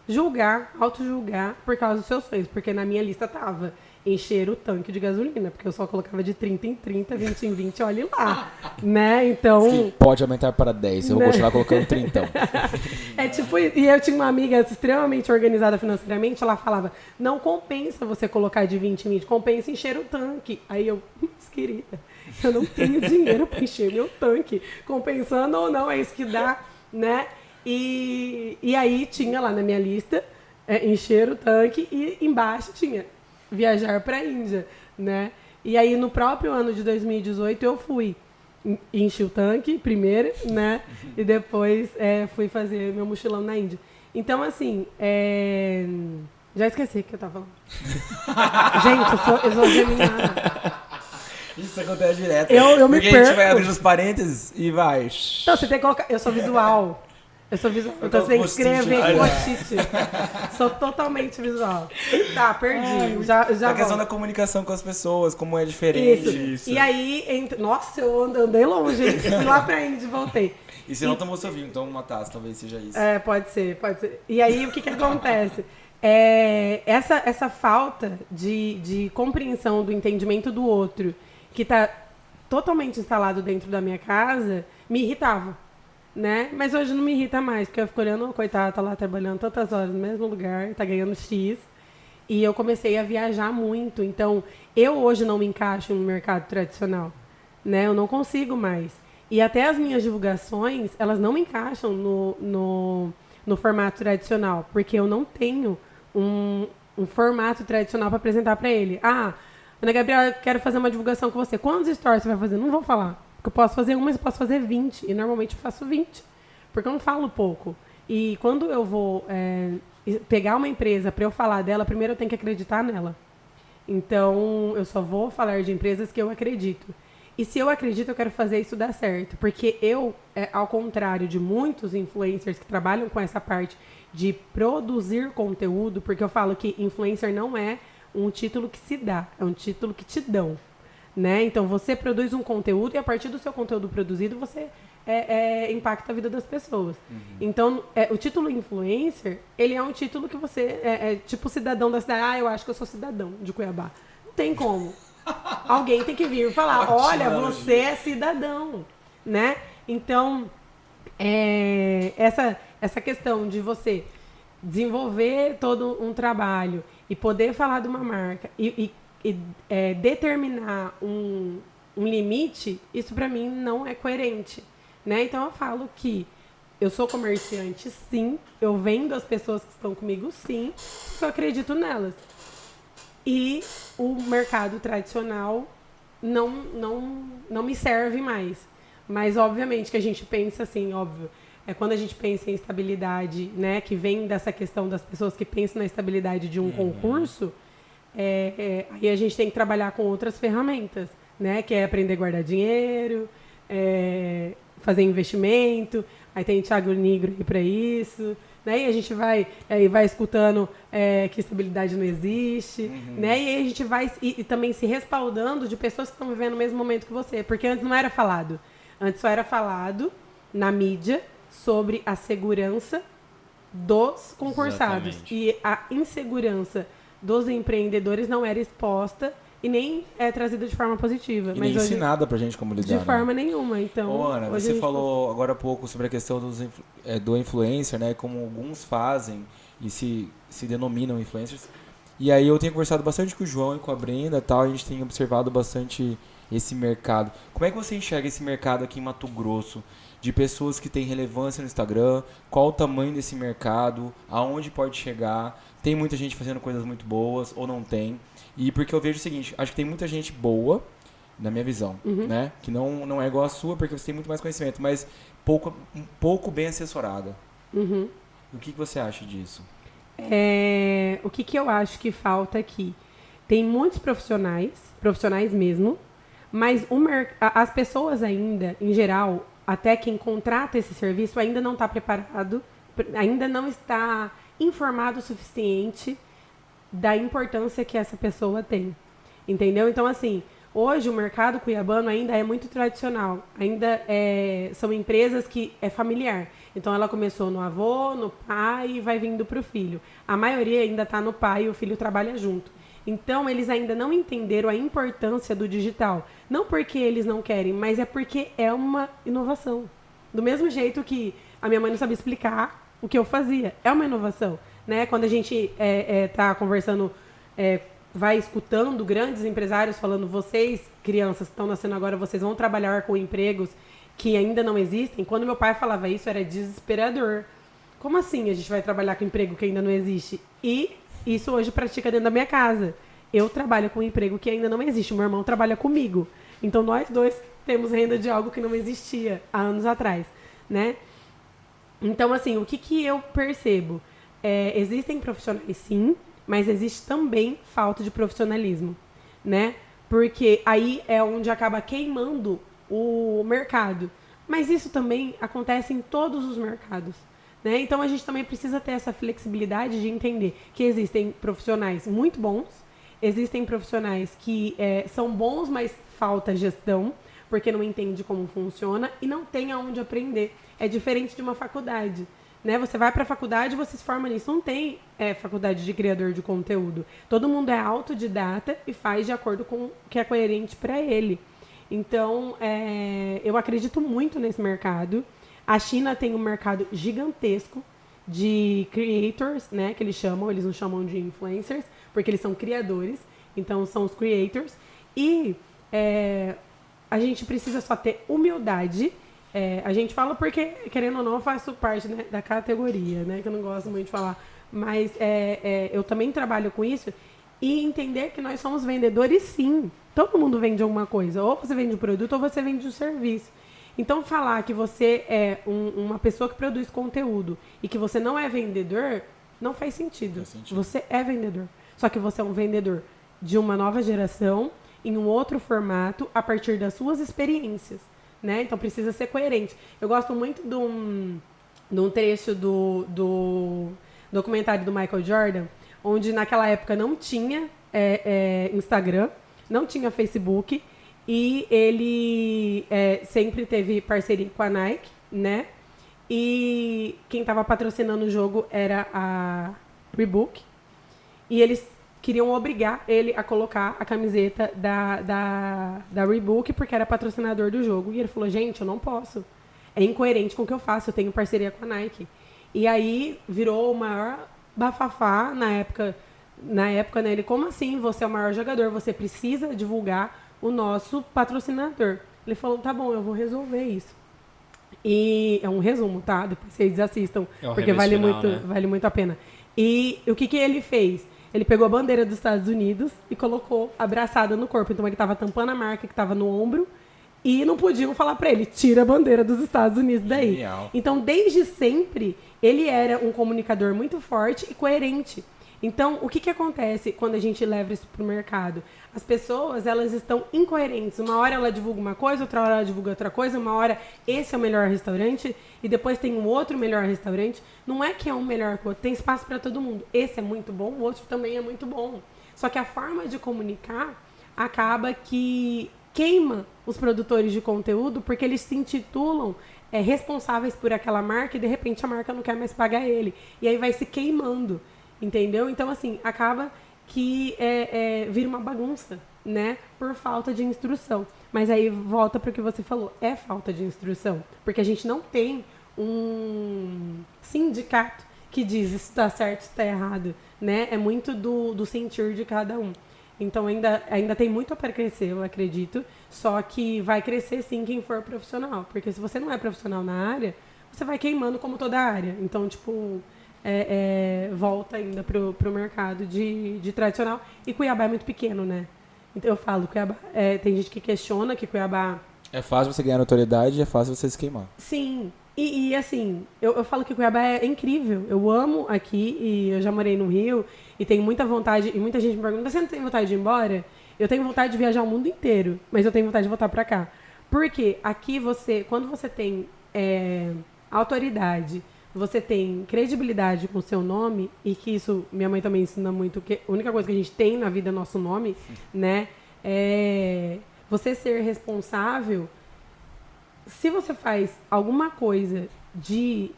julgar, auto-julgar por causa dos seus sonhos, porque na minha lista tava encher o tanque de gasolina, porque eu só colocava de 30 em 30, 20 em 20, olhe lá, né? Então... Pode aumentar para 10, eu vou continuar colocando 30. E eu tinha uma amiga extremamente organizada financeiramente, ela falava, não compensa você colocar de 20 em 20, compensa encher o tanque. Aí eu, querida, eu não tenho dinheiro para encher meu tanque, compensando ou não, é isso que dá, né? E aí tinha lá na minha lista, encher o tanque, e embaixo tinha viajar para a Índia, né? E aí no próprio ano de 2018 eu fui, enchi o tanque primeiro, né? E depois fui fazer meu mochilão na Índia. Então assim, já esqueci o que eu tava falando. Gente, eu sou geminiana. Isso acontece direto. Eu me Porque a gente vai perco. abrir os parênteses e vai. Então você tem que colocar, eu sou visual. Então você tem que escrever post-it. Sou totalmente visual. Tá, perdi. Já A questão volto. da comunicação com as pessoas, como é diferente. Isso. E aí, nossa, eu andei longe. Fui lá pra Índia e voltei. E você não tomou seu vinho, então uma taça, talvez seja isso. Pode ser. E aí, o que acontece? Essa falta de compreensão do entendimento do outro, que tá totalmente instalado dentro da minha casa, me irritava. Né? Mas hoje não me irrita mais, porque eu fico olhando, coitada, tá lá trabalhando tantas horas no mesmo lugar, tá ganhando X, e eu comecei a viajar muito. Então, eu hoje não me encaixo no mercado tradicional, né? Eu não consigo mais. E até as minhas divulgações, elas não me encaixam no formato tradicional, porque eu não tenho um formato tradicional para apresentar para ele. Ah, Ana Gabriela, eu quero fazer uma divulgação com você. Quantos stories você vai fazer? Não vou falar. Porque eu posso fazer uma, mas eu posso fazer 20. E normalmente eu faço 20. Porque eu não falo pouco. E quando eu vou pegar uma empresa para eu falar dela, primeiro eu tenho que acreditar nela. Então, eu só vou falar de empresas que eu acredito. E se eu acredito, eu quero fazer isso dar certo. Porque eu, ao contrário de muitos influencers que trabalham com essa parte de produzir conteúdo, porque eu falo que influencer não é um título que se dá, é um título que te dão. Né? Então, você produz um conteúdo e a partir do seu conteúdo produzido, você impacta a vida das pessoas. Uhum. Então, o título influencer, ele é um título que você tipo cidadão da cidade. Eu acho que eu sou cidadão de Cuiabá. Não tem como. Alguém tem que vir falar, olha, você é cidadão. Né? Então, essa questão de você desenvolver todo um trabalho e poder falar de uma marca e determinar um limite, isso para mim não é coerente, né? Então eu falo que eu sou comerciante, sim. Eu vendo as pessoas que estão comigo, sim. Porque eu acredito nelas. E o mercado tradicional não me serve mais. Mas, obviamente, que a gente pensa assim, óbvio. Quando a gente pensa em estabilidade, né? Que vem dessa questão das pessoas que pensam na estabilidade de um concurso, aí a gente tem que trabalhar com outras ferramentas, né? Que é aprender a guardar dinheiro, fazer investimento. Aí tem Thiago Nigro aí para isso, né? E a gente vai escutando que estabilidade não existe, né? E aí a gente vai e também se respaldando de pessoas que estão vivendo o mesmo momento que você, porque antes não era falado. Antes só era falado na mídia sobre a segurança dos concursados. Exatamente. E a insegurança dos empreendedores não era exposta e nem é trazida de forma positiva. E mas nem hoje, ensinada pra gente como lidar. de forma nenhuma. Então, Ô, Ana, hoje a você gente falou agora há pouco sobre a questão do influencer, né? Como alguns fazem e se denominam influencers. E aí eu tenho conversado bastante com o João e com a Brenda e tal, a gente tem observado bastante esse mercado. Como é que você enxerga esse mercado aqui em Mato Grosso? De pessoas que têm relevância no Instagram, qual o tamanho desse mercado, aonde pode chegar, tem muita gente fazendo coisas muito boas ou não tem? E porque eu vejo o seguinte, acho que tem muita gente boa, na minha visão, né? Que não é igual a sua, porque você tem muito mais conhecimento, mas pouco bem assessorada. O que você acha disso? O que eu acho que falta aqui? Tem muitos profissionais mesmo, mas as pessoas ainda, em geral, até quem contrata esse serviço ainda não está preparado, ainda não está informado o suficiente da importância que essa pessoa tem. Entendeu? Então, assim, hoje o mercado cuiabano ainda é muito tradicional. Ainda são empresas que é familiar. Então, ela começou no avô, no pai e vai vindo para o filho. A maioria ainda está no pai e o filho trabalha junto. Então, eles ainda não entenderam a importância do digital. Não porque eles não querem, mas é porque é uma inovação. Do mesmo jeito que a minha mãe não sabia explicar o que eu fazia. É uma inovação. Né? Quando a gente está conversando, vai escutando grandes empresários falando, vocês, crianças que estão nascendo agora, vocês vão trabalhar com empregos que ainda não existem. Quando meu pai falava isso, era desesperador. Como assim a gente vai trabalhar com emprego que ainda não existe? E isso hoje pratica dentro da minha casa. Eu trabalho com um emprego que ainda não existe. Meu irmão trabalha comigo. Então, nós dois temos renda de algo que não existia há anos atrás, né? Então, assim, o que eu percebo? Existem profissionais, sim, mas existe também falta de profissionalismo, né? Porque aí é onde acaba queimando o mercado. Mas isso também acontece em todos os mercados. Né? Então, a gente também precisa ter essa flexibilidade de entender que existem profissionais muito bons, existem profissionais que são bons, mas falta gestão, porque não entende como funciona e não tem aonde aprender. É diferente de uma faculdade. Né? Você vai para a faculdade e você se forma nisso. Não tem faculdade de criador de conteúdo. Todo mundo é autodidata e faz de acordo com o que é coerente para ele. Então, eu acredito muito nesse mercado. A China tem um mercado gigantesco de creators, né, que eles não chamam de influencers, porque eles são criadores, então são os creators. E a gente precisa só ter humildade. A gente fala porque, querendo ou não, eu faço parte, né, da categoria, né, que eu não gosto muito de falar. Mas eu também trabalho com isso e entender que nós somos vendedores, sim. Todo mundo vende alguma coisa. Ou você vende um produto ou você vende um serviço. Então, falar que você é uma pessoa que produz conteúdo e que você não é vendedor, não faz sentido. Você é vendedor. Só que você é um vendedor de uma nova geração, em um outro formato, a partir das suas experiências. Né? Então, precisa ser coerente. Eu gosto muito de um trecho do documentário do Michael Jordan, onde naquela época não tinha Instagram, não tinha Facebook, e ele sempre teve parceria com a Nike, né? E quem estava patrocinando o jogo era a Reebok. E eles queriam obrigar ele a colocar a camiseta da Reebok, porque era patrocinador do jogo. E ele falou, gente, eu não posso. É incoerente com o que eu faço, eu tenho parceria com a Nike. E aí virou o maior bafafá na época, né? Ele, como assim? Você é o maior jogador, você precisa divulgar o nosso patrocinador. Ele falou, tá bom, eu vou resolver isso. E é um resumo, tá? Depois vocês assistam, É o porque review final, vale muito a pena. E o que ele fez? Ele pegou a bandeira dos Estados Unidos e colocou abraçada no corpo. Então ele tava tampando a marca que tava no ombro e não podiam falar pra ele, tira a bandeira dos Estados Unidos daí. Genial. Então, desde sempre, ele era um comunicador muito forte e coerente. Então, o que acontece quando a gente leva isso pro mercado? As pessoas, elas estão incoerentes. Uma hora ela divulga uma coisa, outra hora ela divulga outra coisa. Uma hora esse é o melhor restaurante e depois tem um outro melhor restaurante. Não é que é um melhor que o outro, tem espaço para todo mundo. Esse é muito bom, o outro também é muito bom. Só que a forma de comunicar acaba que queima os produtores de conteúdo porque eles se intitulam responsáveis por aquela marca e de repente a marca não quer mais pagar ele. E aí vai se queimando. Entendeu? Então, assim, acaba que vira uma bagunça, né? Por falta de instrução. Mas aí volta para o que você falou. É falta de instrução. Porque a gente não tem um sindicato que diz isso está certo, isso está errado, né? É muito do sentir de cada um. Então, ainda tem muito para crescer, eu acredito. Só que vai crescer, sim, quem for profissional. Porque se você não é profissional na área, você vai queimando como toda área. Então, tipo... volta ainda pro mercado de tradicional. E Cuiabá é muito pequeno, né? Então eu falo, Cuiabá, tem gente que questiona que Cuiabá... É fácil você ganhar notoriedade e é fácil você se queimar. Sim. E assim, eu falo que Cuiabá é incrível. Eu amo aqui e eu já morei no Rio e tenho muita vontade. E muita gente me pergunta, você não tem vontade de ir embora? Eu tenho vontade de viajar o mundo inteiro, mas eu tenho vontade de voltar pra cá. Porque aqui quando você tem autoridade... Você tem credibilidade com o seu nome, e que isso, minha mãe também ensina muito, que a única coisa que a gente tem na vida é nosso nome, né? Você ser responsável. Se você faz alguma coisa de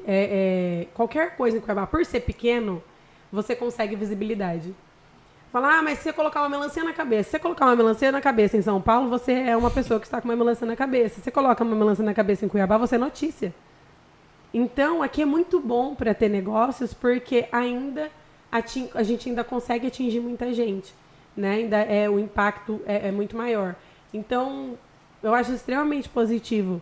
qualquer coisa em Cuiabá, por ser pequeno, você consegue visibilidade. Falar, mas se você colocar uma melancia na cabeça, se você colocar uma melancia na cabeça em São Paulo, você é uma pessoa que está com uma melancia na cabeça. Se você coloca uma melancia na cabeça em Cuiabá, você é notícia. Então, aqui é muito bom para ter negócios, porque a gente ainda consegue atingir muita gente, né? O impacto é muito maior. Então, eu acho extremamente positivo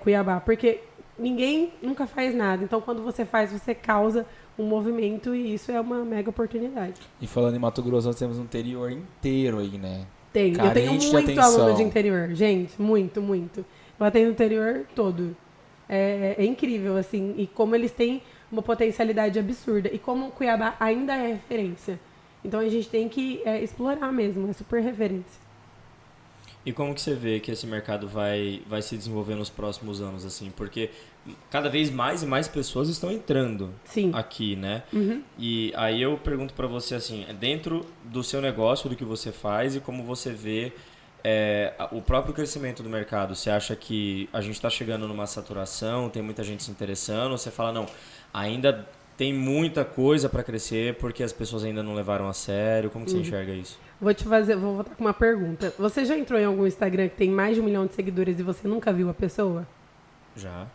Cuiabá, porque ninguém nunca faz nada. Então, quando você faz, você causa um movimento e isso é uma mega oportunidade. E falando em Mato Grosso, nós temos um interior inteiro aí, né? Tem. Eu tenho muito aluno de interior, gente, muito, muito. Eu atendo o interior todo. É incrível, assim, e como eles têm uma potencialidade absurda. E como Cuiabá ainda é referência. Então a gente tem que explorar mesmo, é super referência. E como que você vê que esse mercado vai se desenvolver nos próximos anos, assim? Porque cada vez mais e mais pessoas estão entrando aqui, né? Uhum. E aí eu pergunto pra você, assim, dentro do seu negócio, do que você faz e como você vê o próprio crescimento do mercado. Você acha que a gente está chegando numa saturação, tem muita gente se interessando? Ou você fala, não, ainda tem muita coisa para crescer porque as pessoas ainda não levaram a sério? Como que você enxerga isso? Vou voltar com uma pergunta. Você já entrou em algum Instagram que tem mais de 1 milhão de seguidores e você nunca viu a pessoa? Já.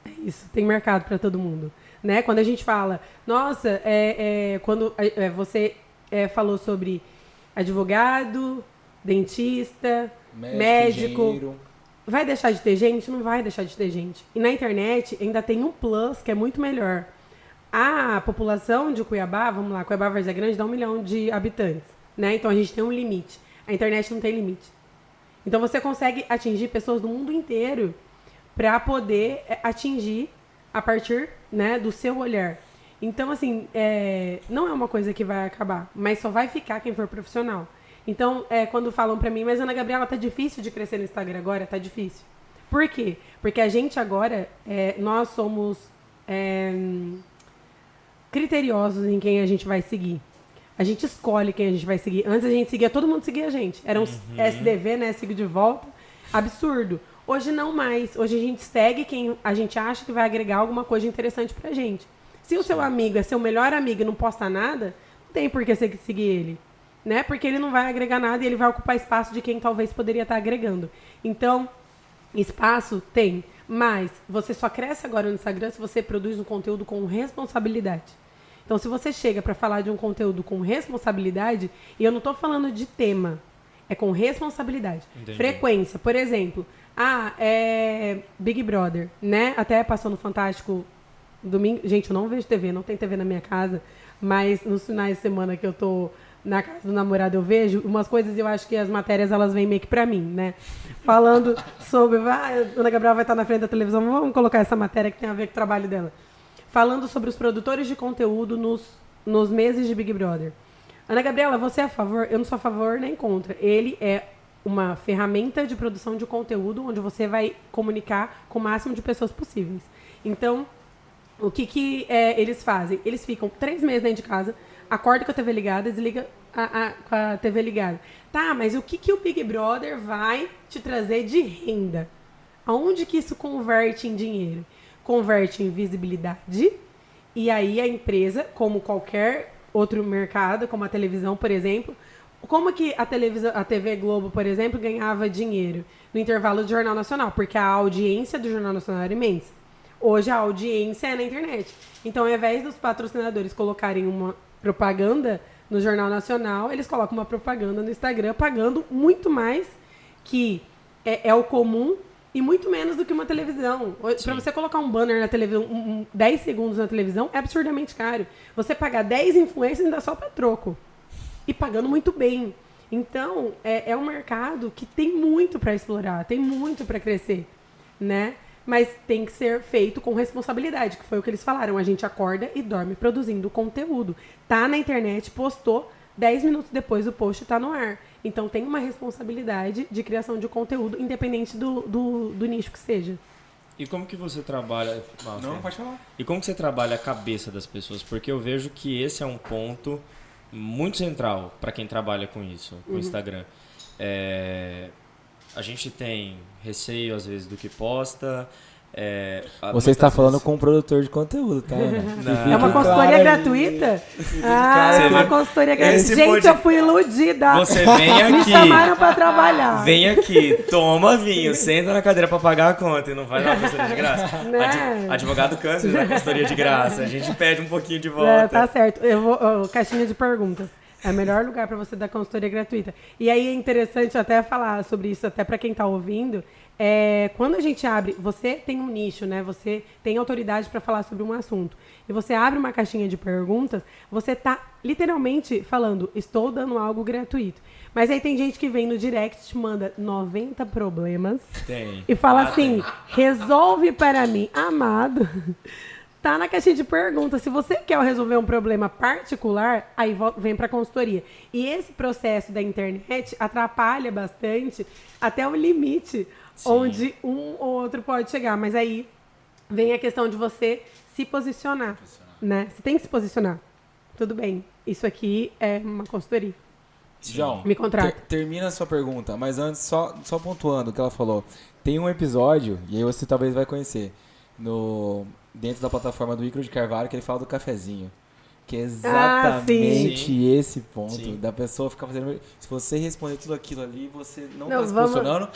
É isso, tem mercado para todo mundo. Né? Quando a gente fala, nossa, quando você falou sobre advogado, dentista, médico, engenheiro. vai deixar de ter gente? Não vai deixar de ter gente. E na internet ainda tem um plus que é muito melhor. A população de Cuiabá, vamos lá, Cuiabá Várzea Grande dá 1 milhão de habitantes, né? Então a gente tem um limite. A internet não tem limite. Então você consegue atingir pessoas do mundo inteiro para poder atingir a partir, né, do seu olhar. Então, assim, não é uma coisa que vai acabar, mas só vai ficar quem for profissional. Então, quando falam pra mim, mas Ana Gabriela, tá difícil de crescer no Instagram agora? Tá difícil. Por quê? Porque a gente agora, nós somos criteriosos em quem a gente vai seguir. A gente escolhe quem a gente vai seguir. Antes a gente seguia, todo mundo seguia a gente. Era um SDV, né? Sigo de volta. Absurdo. Hoje não mais. Hoje a gente segue quem a gente acha que vai agregar alguma coisa interessante pra gente. Se o seu amigo é seu melhor amigo e não posta nada, não tem por que você seguir ele. Né? Porque ele não vai agregar nada e ele vai ocupar espaço de quem talvez poderia estar agregando. Então, espaço tem, mas você só cresce agora no Instagram se você produz um conteúdo com responsabilidade. Então, se você chega para falar de um conteúdo com responsabilidade, e eu não estou falando de tema, É com responsabilidade. Entendi. Frequência, por exemplo, Big Brother, né? Até passou no Fantástico domingo. Gente, eu não vejo TV, não tem TV na minha casa, mas nos finais de semana que eu tô na casa do namorado eu vejo umas coisas e eu acho que as matérias elas vêm meio que pra mim, né? Falando sobre... a Ana Gabriela vai estar na frente da televisão, vamos colocar essa matéria que tem a ver com o trabalho dela. Falando sobre os produtores de conteúdo nos meses de Big Brother. Ana Gabriela, você é a favor? Eu não sou a favor nem contra. Ele é uma ferramenta de produção de conteúdo onde você vai comunicar com o máximo de pessoas possíveis. Então, o que eles fazem? Eles ficam 3 meses dentro de casa, acorda com a TV ligada, desliga com a TV ligada. Tá, mas o que o Big Brother vai te trazer de renda? Aonde que isso converte em dinheiro? Converte em visibilidade, e aí a empresa, como qualquer outro mercado, como a televisão, por exemplo, como que a TV Globo, por exemplo, ganhava dinheiro no intervalo do Jornal Nacional? Porque a audiência do Jornal Nacional era imensa. Hoje a audiência é na internet. Então, ao invés dos patrocinadores colocarem uma propaganda no Jornal Nacional, eles colocam uma propaganda no Instagram, pagando muito mais, que é o comum, e muito menos do que uma televisão. Para você colocar um banner na televisão, 10 segundos na televisão, é absurdamente caro. Você pagar 10 influencers ainda só para troco. E pagando muito bem. Então, é um mercado que tem muito para explorar, tem muito para crescer, né? Mas tem que ser feito com responsabilidade, que foi o que eles falaram. A gente acorda e dorme produzindo conteúdo. Tá na internet, postou, 10 minutos depois o post tá no ar. Então tem uma responsabilidade de criação de conteúdo, independente do nicho que seja. E como que você trabalha... Não, pode falar. E como que você trabalha a cabeça das pessoas? Porque eu vejo que esse é um ponto muito central para quem trabalha com isso, com o Instagram. A gente tem receio, às vezes, do que posta. Você está falando com um produtor de conteúdo, tá? É uma consultoria gratuita? É uma consultoria gratuita. Gente, eu fui iludida. Você vem aqui. Me chamaram pra trabalhar. Vem aqui, toma vinho, senta na cadeira pra pagar a conta e não vai dar uma consultoria de graça. Né? Advogado câncer da consultoria de graça. A gente pede um pouquinho de volta. Tá certo. Eu vou... caixinha de perguntas. É o melhor lugar para você dar consultoria gratuita. E aí é interessante até falar sobre isso, até para quem está ouvindo. Quando a gente abre, você tem um nicho, né? Você tem autoridade para falar sobre um assunto. E você abre uma caixinha de perguntas, você está literalmente falando, estou dando algo gratuito. Mas aí tem gente que vem no direct, te manda 90 problemas. Tem. E fala assim, resolve para mim, amado. Tá na caixinha de perguntas. Se você quer resolver um problema particular, aí vem para consultoria. E esse processo da internet atrapalha bastante até o limite onde um ou outro pode chegar. Mas aí vem a questão de você se posicionar, né? Você tem que se posicionar. Tudo bem. Isso aqui é uma consultoria. João, me contrata. Termina a sua pergunta, mas antes, só pontuando o que ela falou. Tem um episódio, e aí você talvez vai conhecer, dentro da plataforma do Ícaro de Carvalho, que ele fala do cafezinho. Que é exatamente esse ponto da pessoa ficar fazendo... Se você responder tudo aquilo ali, você não tá se posicionando,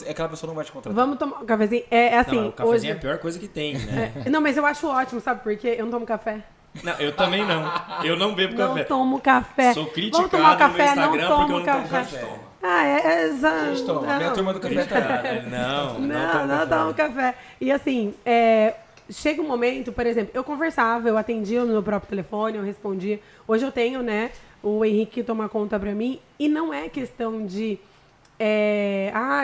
aquela pessoa não vai te contratar. Vamos tomar um cafezinho? Assim, não, o cafezinho é a pior coisa que tem, né? Não, mas eu acho ótimo, sabe por quê? Eu não tomo café. Não, eu também não. Eu não bebo café. Não tomo café. Sou criticado Vamos tomar um café, no Instagram não porque eu tomo não tomo café. Exato. Gente, toma. Minha turma do café tá... Não tomo café. E assim, chega um momento, por exemplo, eu conversava, eu atendia no meu próprio telefone, eu respondia. Hoje eu tenho, né, o Henrique que toma conta pra mim. E não é questão de...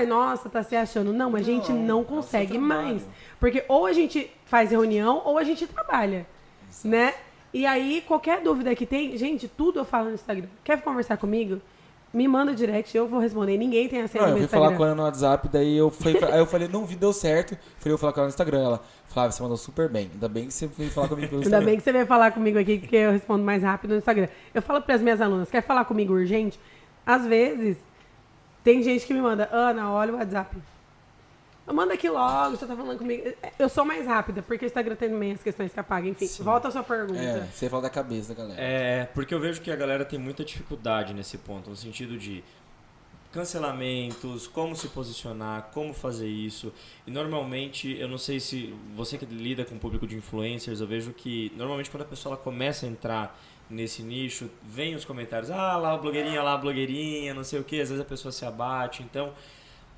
nossa, tá se achando. Não, a gente não consegue mais. Porque ou a gente faz reunião ou a gente trabalha. Exato. Né? E aí, qualquer dúvida que tem, gente, tudo eu falo no Instagram. Quer conversar comigo? Me manda direct, eu vou responder. Ninguém tem acesso ao meu Instagram. Eu fui falar com ela no WhatsApp, daí aí eu falei, não, deu certo. Falei, eu vou falar com ela no Instagram. Ela, Flávia, você mandou super bem. Ainda bem que você veio falar comigo pelo Instagram. Ainda bem que você veio falar comigo aqui, porque eu respondo mais rápido no Instagram. Eu falo para as minhas alunas, quer falar comigo urgente? Às vezes, tem gente que me manda, Ana, olha o WhatsApp. Manda aqui logo, você tá falando comigo. Eu sou mais rápida, porque o Instagram tem também as questões que apaga. Enfim, volta à sua pergunta. Você fala da cabeça da galera. Porque eu vejo que a galera tem muita dificuldade nesse ponto, no sentido de cancelamentos, como se posicionar, como fazer isso. E normalmente, eu não sei se você que lida com o público de influencers, eu vejo que normalmente quando a pessoa ela começa a entrar nesse nicho, vem os comentários, lá a blogueirinha, não sei o que, às vezes a pessoa se abate. Então,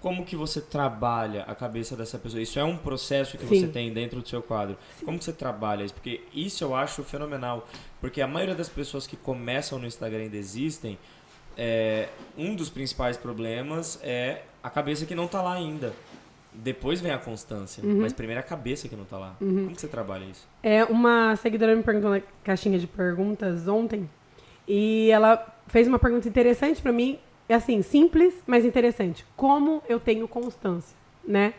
como que você trabalha a cabeça dessa pessoa? Isso é um processo que você tem dentro do seu quadro. Como que você trabalha isso? Porque isso eu acho fenomenal. Porque a maioria das pessoas que começam no Instagram e desistem, um dos principais problemas é a cabeça que não tá lá ainda. Depois vem a constância, mas primeiro é a cabeça que não tá lá. Como que você trabalha isso? Uma seguidora me perguntou na caixinha de perguntas ontem, e ela fez uma pergunta interessante pra mim, assim, simples, mas interessante. Como eu tenho constância, né?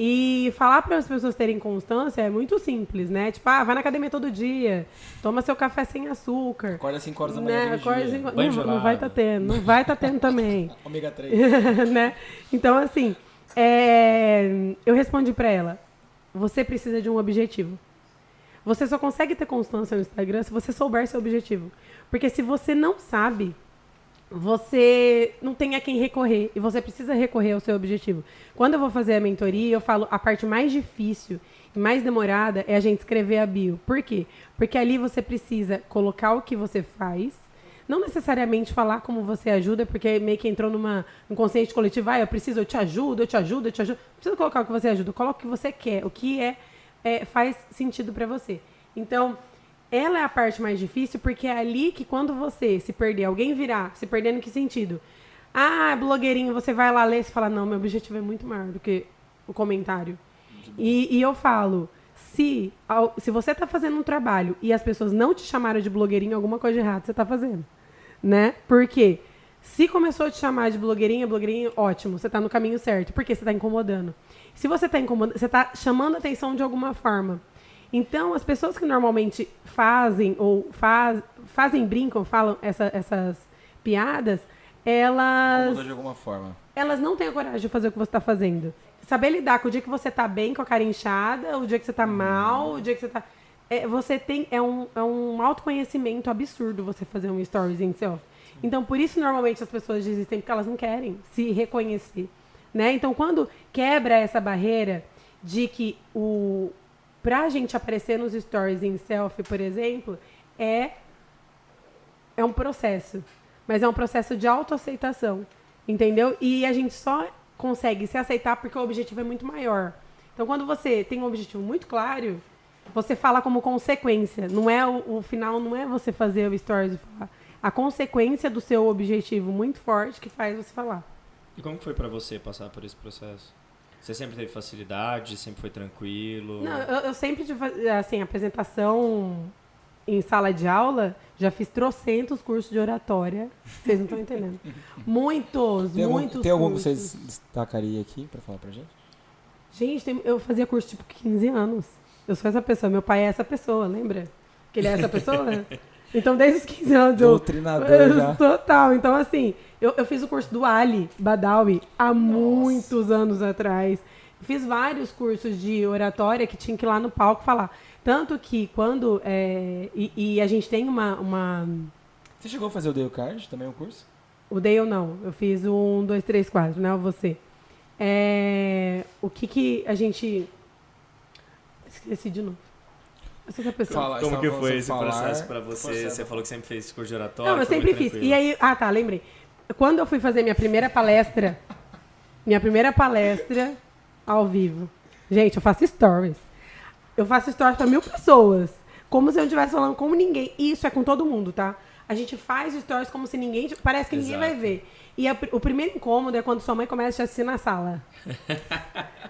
E falar para as pessoas terem constância é muito simples, né? Tipo, vai na academia todo dia, toma seu café sem açúcar. Acorda às 5 horas da manhã todo dia. Não vai estar tendo, não vai estar tendo também. Ômega 3. Né? Então, assim, eu respondi para ela, você precisa de um objetivo. Você só consegue ter constância no Instagram se você souber seu objetivo. Porque se você não sabe, você não tem a quem recorrer e você precisa recorrer ao seu objetivo. Quando eu vou fazer a mentoria, eu falo a parte mais difícil e mais demorada é a gente escrever a bio. Por quê? Porque ali você precisa colocar o que você faz, não necessariamente falar como você ajuda, porque meio que entrou num consciente coletivo, eu te ajudo. Não precisa colocar o que você ajuda, coloca o que você quer, o que faz sentido para você. Então, ela é a parte mais difícil, porque é ali que quando você se perder, alguém virá, se perder em que sentido? Blogueirinho, você vai lá ler e fala, não, meu objetivo é muito maior do que o comentário. E eu falo, se você está fazendo um trabalho e as pessoas não te chamaram de blogueirinho, alguma coisa de errado você está fazendo, né? Porque se começou a te chamar de blogueirinha, ótimo, você está no caminho certo, porque você está incomodando. Se você está incomodando, você está chamando a atenção de alguma forma. Então, as pessoas que normalmente brincam, falam essas piadas, Incomoda de alguma forma. Elas não têm a coragem de fazer o que você está fazendo. Saber lidar com o dia que você está bem, com a cara inchada, o dia que você está mal, o dia que você está... É um autoconhecimento absurdo você fazer um stories em self. Então, por isso, normalmente, as pessoas desistem, porque elas não querem se reconhecer, né? Então, quando quebra essa barreira de que pra gente aparecer nos stories em selfie, por exemplo, é um processo. Mas é um processo de autoaceitação, entendeu? E a gente só consegue se aceitar porque o objetivo é muito maior. Então, quando você tem um objetivo muito claro, você fala como consequência. Não é o final não é você fazer o stories e falar. A consequência do seu objetivo muito forte que faz você falar. E como que foi pra você passar por esse processo? Você sempre teve facilidade? Sempre foi tranquilo? Não, eu sempre tive, assim, apresentação em sala de aula, já fiz trocentos cursos de oratória. Vocês não estão entendendo. Muitos Tem algum que cursos. vocês destacaria aqui pra falar pra gente? Gente, eu fazia curso tipo 15 anos. Eu sou essa pessoa. Meu pai é essa pessoa, lembra? Que ele é essa pessoa? Então, desde os 15 anos... Doutrinador já. Total. Então, assim, eu fiz o curso do Ali Badawi há muitos anos atrás. Fiz vários cursos de oratória que tinha que ir lá no palco falar. Tanto que quando... E a gente tem uma... Você chegou a fazer o Dale Card, também um curso? O Dale não. Eu fiz o 1, 2, 3, 4, né? Você. O que a gente... Esqueci de novo. Essa pessoa. Como que foi esse processo pra você? Você falou que sempre fez esse curso de oratória. Não, eu sempre fiz. E aí... lembrei. Quando eu fui fazer minha primeira palestra ao vivo. Gente, eu faço stories. Eu faço stories pra 1000 pessoas. Como se eu não estivesse falando com ninguém. E isso é com todo mundo, tá? A gente faz stories como se ninguém... Parece que ninguém vai ver. E o primeiro incômodo é quando sua mãe começa a te assistir na sala.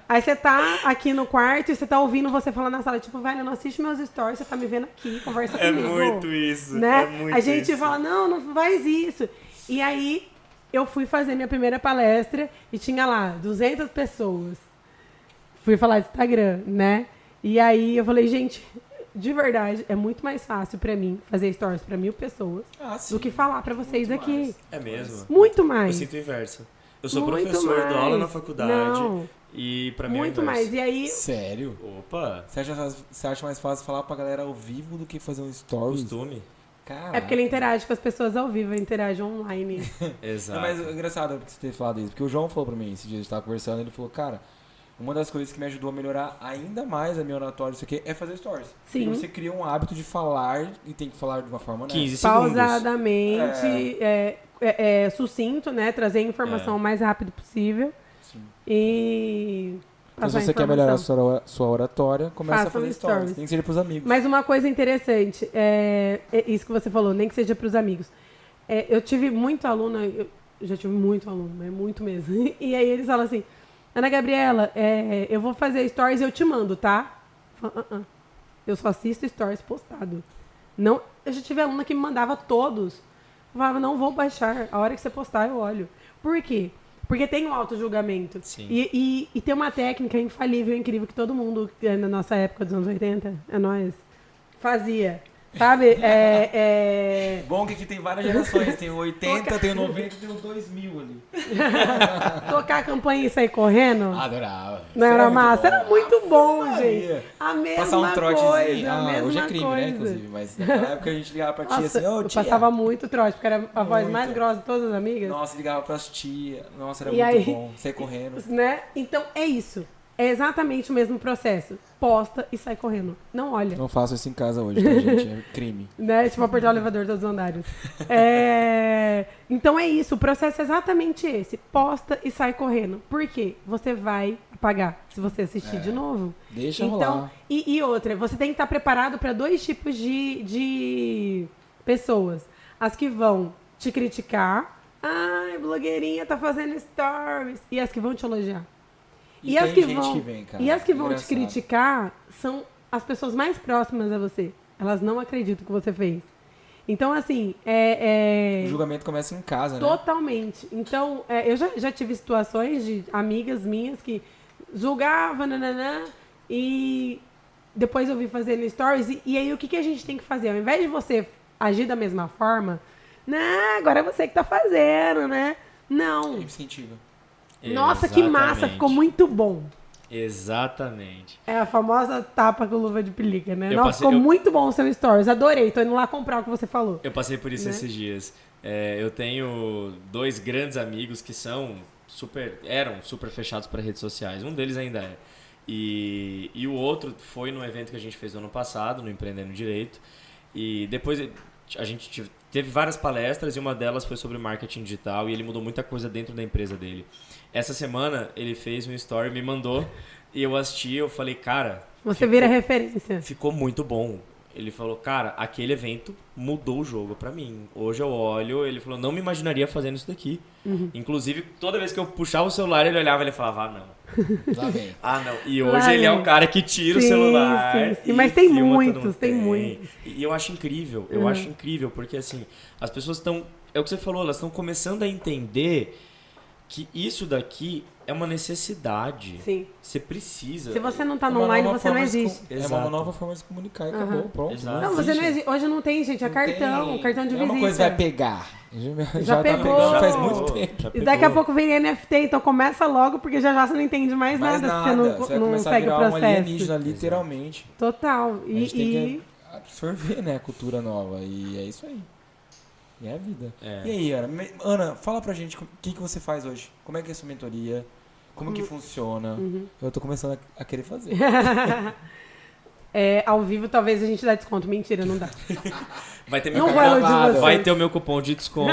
Aí você tá aqui no quarto e você tá ouvindo você falar na sala. Tipo, velho, não assiste meus stories, você tá me vendo aqui, conversa comigo. É muito isso. Né? É muito a gente isso. fala, não faz isso. E aí, eu fui fazer minha primeira palestra e tinha lá 200 pessoas. Fui falar de Instagram, né? E aí eu falei, gente, de verdade, é muito mais fácil pra mim fazer stories pra 1000 pessoas do que falar pra vocês Muito aqui. mais. É mesmo? Muito mais. Eu sinto o inverso. Eu sou Muito professor, dou aula na mais. faculdade Não. e pra mim é o Muito inverso. mais. E aí, Sério? Opa, Você acha mais fácil falar pra galera ao vivo do que fazer um stories? costume. Caraca. é porque ele interage com as pessoas ao vivo, ele interage online. Exato. Não, mas é engraçado você ter falado isso, porque o João falou pra mim, esse dia a gente tava conversando, ele falou, cara, uma das coisas que me ajudou a melhorar ainda mais a minha oratória, isso aqui, é fazer stories. Sim. Porque você cria um hábito de falar e tem que falar de uma forma, né? 15 segundos. Pausadamente, sucinto, né? Trazer a informação o mais rápido possível. Sim. E Então, se passar você quer informação. melhorar a sua oratória, começa a Façam fazer stories. stories. Tem que ser pros amigos. Mas uma coisa interessante, é isso que você falou, nem que seja para os amigos. Eu tive muito aluno, eu já tive muito aluno, mas muito mesmo. E aí eles falam assim, Ana Gabriela, eu vou fazer stories e eu te mando, tá? Eu falo, eu só assisto stories postado. Não, eu já tive aluna que me mandava todos. Eu falava, não vou baixar, a hora que você postar eu olho. Por quê? Porque tem um auto-julgamento. Sim. E tem uma técnica infalível, incrível, que todo mundo, na nossa época dos anos 80, nós, fazia. Sabe? Bom que aqui tem várias gerações. Tem o 80, tem o 90, tem o 2000 ali. Tocar a campanha e sair correndo. Adorava. Não Isso era muito massa? bom. Era muito bom, Maria. gente. A mesma Passar um trotezinho. coisa. A mesma Hoje é crime, coisa. né, inclusive. Mas naquela época a gente ligava pra tia Nossa, assim, ô eu tia. passava muito trote, porque era a voz Muito. mais grossa de todas as amigas. Nossa, ligava pras tias. Nossa, era E muito aí- bom. Sair correndo. Né? Então, é isso. É exatamente o mesmo processo. Posta e sai correndo. Não olha. Não faço isso em casa hoje, tá, gente? É crime. Né? Tipo, apertar o elevador todos os andares. Então é isso, o processo é exatamente esse. Posta e sai correndo. Por quê? Você vai apagar se você assistir de novo. Deixa Então, rolar. e outra, você tem que estar preparado para dois tipos de pessoas. As que vão te criticar. Ai, blogueirinha tá fazendo stories. E as que vão te elogiar. E as tem que gente vão, que vem, cara. e as que vão te Engraçado. criticar são as pessoas mais próximas a você. Elas não acreditam que você fez. Então, assim, O julgamento começa em casa, né? totalmente. Então, eu já tive situações de amigas minhas que julgavam, nananã, e depois eu vi fazendo stories. E aí, o que a gente tem que fazer? Ao invés de você agir da mesma forma, não, agora é você que tá fazendo, né? Não. Incentiva. Nossa, que massa, Exatamente. ficou muito bom. Exatamente. É a famosa tapa com luva de pelica, né? Eu Nossa, passei- ficou eu- muito bom o seu stories. Adorei, tô indo lá comprar o que você falou. Eu passei por isso Né? esses dias. Eu tenho 2 grandes amigos que eram super fechados para redes sociais. Um deles ainda é. E o outro foi num evento que a gente fez no ano passado, no Empreendendo Direito. E depois a gente teve várias palestras e uma delas foi sobre marketing digital e ele mudou muita coisa dentro da empresa dele. Essa semana ele fez um story, me mandou e eu assisti, eu falei, cara... Você vira referência. Ficou muito bom. Ele falou, cara, aquele evento mudou o jogo pra mim. Hoje eu olho, ele falou, não me imaginaria fazendo isso daqui. Inclusive, toda vez que eu puxava o celular, ele olhava e ele falava, ah, não. Lá vem. Ah, não. E hoje Lá ele é vem. o cara que tira o Sim, celular. sim, sim. e Mas tem filma todo muitos, mundo. tem muitos. E eu acho incrível. Eu acho incrível, porque assim, as pessoas estão... É o que você falou, elas estão começando a entender que isso daqui é uma necessidade. Sim. Você precisa. Se você não tá É no uma online, nova você não forma de existe. É uma Exato. nova forma de se comunicar e Aham. acabou, pronto. Exato. Não, você não existe. Hoje não tem, gente. É Não cartão, tem- cartão de não é visita. uma coisa que vai pegar. Já tá pegou. pegando faz Já muito pegou. tempo. Já E daqui a pegou. pouco vem NFT, então começa logo, porque já você não entende mais Mais nada, nada. se Você você vai não começar a segue o virar um processo. alienígena, literalmente. Total. A gente tem E que absorver, né, a cultura nova. E é isso aí. E é a vida. É. E aí, Ana? Ana, fala pra gente o que você faz hoje. Como é que é a sua mentoria? Como que funciona? Eu tô começando a querer fazer. ao vivo talvez a gente dá desconto. Mentira, não dá. Vai ter meu Não cupom, vai iludir vocês. vai ter o meu cupom de desconto.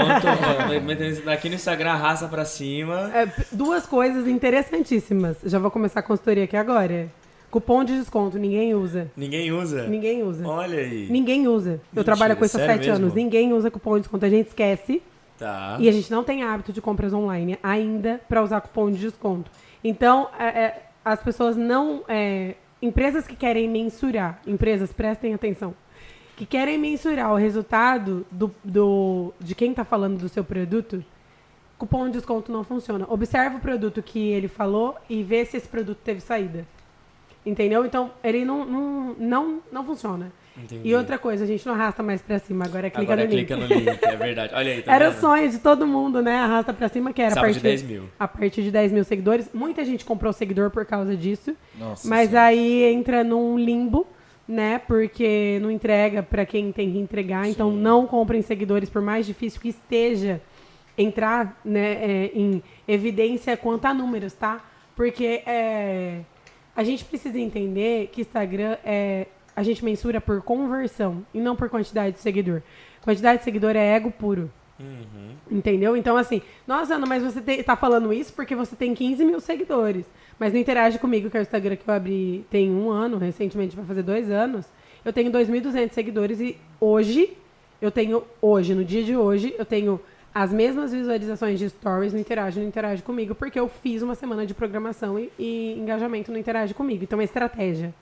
Aqui no Instagram, arrasta pra cima. Duas coisas interessantíssimas. Já vou começar a consultoria aqui agora. Cupom de desconto, ninguém usa. Ninguém usa. Ninguém usa. Olha aí. Ninguém usa. Eu Mentira, trabalho com isso há sério 7 mesmo? anos. Ninguém usa cupom de desconto. A gente esquece. Tá. E a gente não tem hábito de compras online ainda para usar cupom de desconto. Então, as pessoas não... empresas que querem mensurar, empresas, prestem atenção, que querem mensurar o resultado de quem está falando do seu produto, cupom de desconto não funciona. Observa o produto que ele falou e vê se esse produto teve saída. Entendeu? Então, ele não funciona. Entendi. E outra coisa, a gente não arrasta mais pra cima, agora clica Agora no link. clica no link, é verdade. Olha aí, tá Era o vendo? sonho de todo mundo, né? Arrasta pra cima, que era Precisava de 10 mil. a partir de 10 mil seguidores. Muita gente comprou seguidor por causa disso. Nossa Mas Senhora. aí entra num limbo, né? Porque não entrega pra quem tem que entregar. Então não comprem seguidores, por mais difícil que esteja entrar, né, em evidência quanto a números, tá? Porque a gente precisa entender que Instagram a gente mensura por conversão e não por quantidade de seguidor. Quantidade de seguidor é ego puro. Entendeu? Então, assim, nossa, Ana, mas você tá falando isso porque você tem 15 mil seguidores. Mas não interage comigo, que é o Instagram que eu abri tem 1 ano, recentemente vai fazer 2 anos. Eu tenho 2.200 seguidores e no dia de hoje, eu tenho as mesmas visualizações de stories no Interage comigo, porque eu fiz uma semana de programação e engajamento no Interage comigo. Então é estratégia,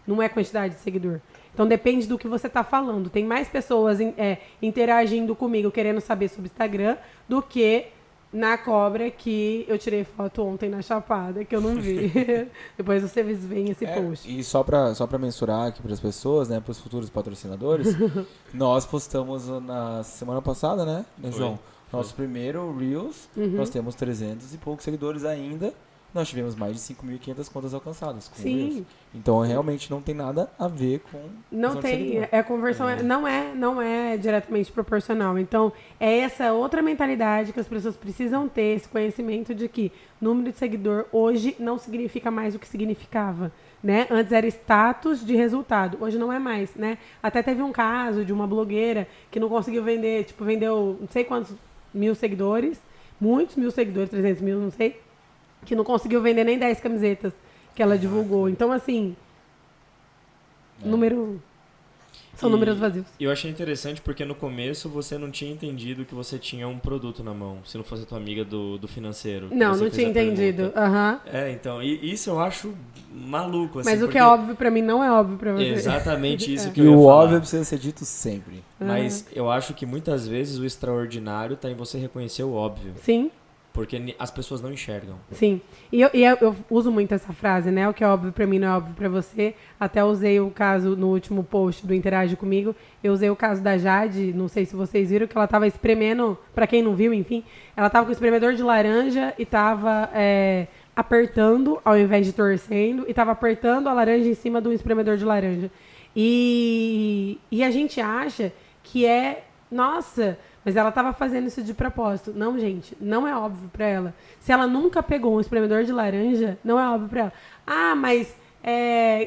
não é quantidade de seguidor. Então depende do que você está falando. Tem mais pessoas interagindo comigo, querendo saber sobre Instagram, do que na cobra que eu tirei foto ontem na Chapada, que eu não vi. Depois vocês veem esse post. E só pra mensurar aqui para as pessoas, né, para os futuros patrocinadores, nós postamos na semana passada, né, João? Nosso primeiro Reels, nós temos 300 e poucos seguidores ainda. Nós tivemos mais de 5.500 contas alcançadas com Reels. Então, realmente não tem nada a ver com... Não tem. A conversão não é diretamente proporcional. Então, é essa outra mentalidade que as pessoas precisam ter, esse conhecimento de que número de seguidor hoje não significa mais o que significava. Né? Antes era status de resultado, hoje não é mais. Né? Até teve um caso de uma blogueira que não conseguiu vender, vendeu não sei quantos mil seguidores, muitos mil seguidores, 300 mil, não sei, que não conseguiu vender nem 10 camisetas que ela divulgou. Então, assim, são números vazios. E eu achei interessante porque no começo você não tinha entendido que você tinha um produto na mão, se não fosse a tua amiga do financeiro. Não tinha entendido. Então, e isso eu acho maluco. Assim, mas o que é óbvio pra mim não é óbvio pra você. Exatamente isso que eu ia falar. E o falar. óbvio precisa ser dito sempre. Mas eu acho que muitas vezes o extraordinário tá em você reconhecer o óbvio. Sim. Porque as pessoas não enxergam. Sim. E eu uso muito essa frase, né? O que é óbvio pra mim não é óbvio pra você. Até usei o caso no último post do Interage Comigo. Eu usei o caso da Jade, não sei se vocês viram, que ela tava espremendo, pra quem não viu, enfim, ela tava com o espremedor de laranja e tava apertando ao invés de torcendo, e tava apertando a laranja em cima do espremedor de laranja. E a gente acha que nossa, mas ela estava fazendo isso de propósito. Não, gente, não é óbvio para ela. Se ela nunca pegou um espremedor de laranja, não é óbvio para ela. Ah, mas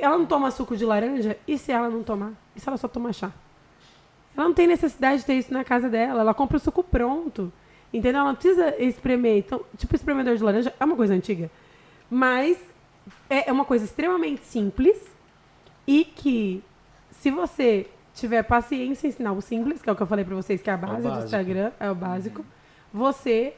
ela não toma suco de laranja? E se ela não tomar? E se ela só toma chá? Ela não tem necessidade de ter isso na casa dela. Ela compra o suco pronto. Entendeu? Ela não precisa espremer. Então, tipo, espremedor de laranja é uma coisa antiga. Mas é uma coisa extremamente simples e que, se você tiver paciência em ensinar o simples, que é o que eu falei pra vocês, que é a base do Instagram, é o básico, você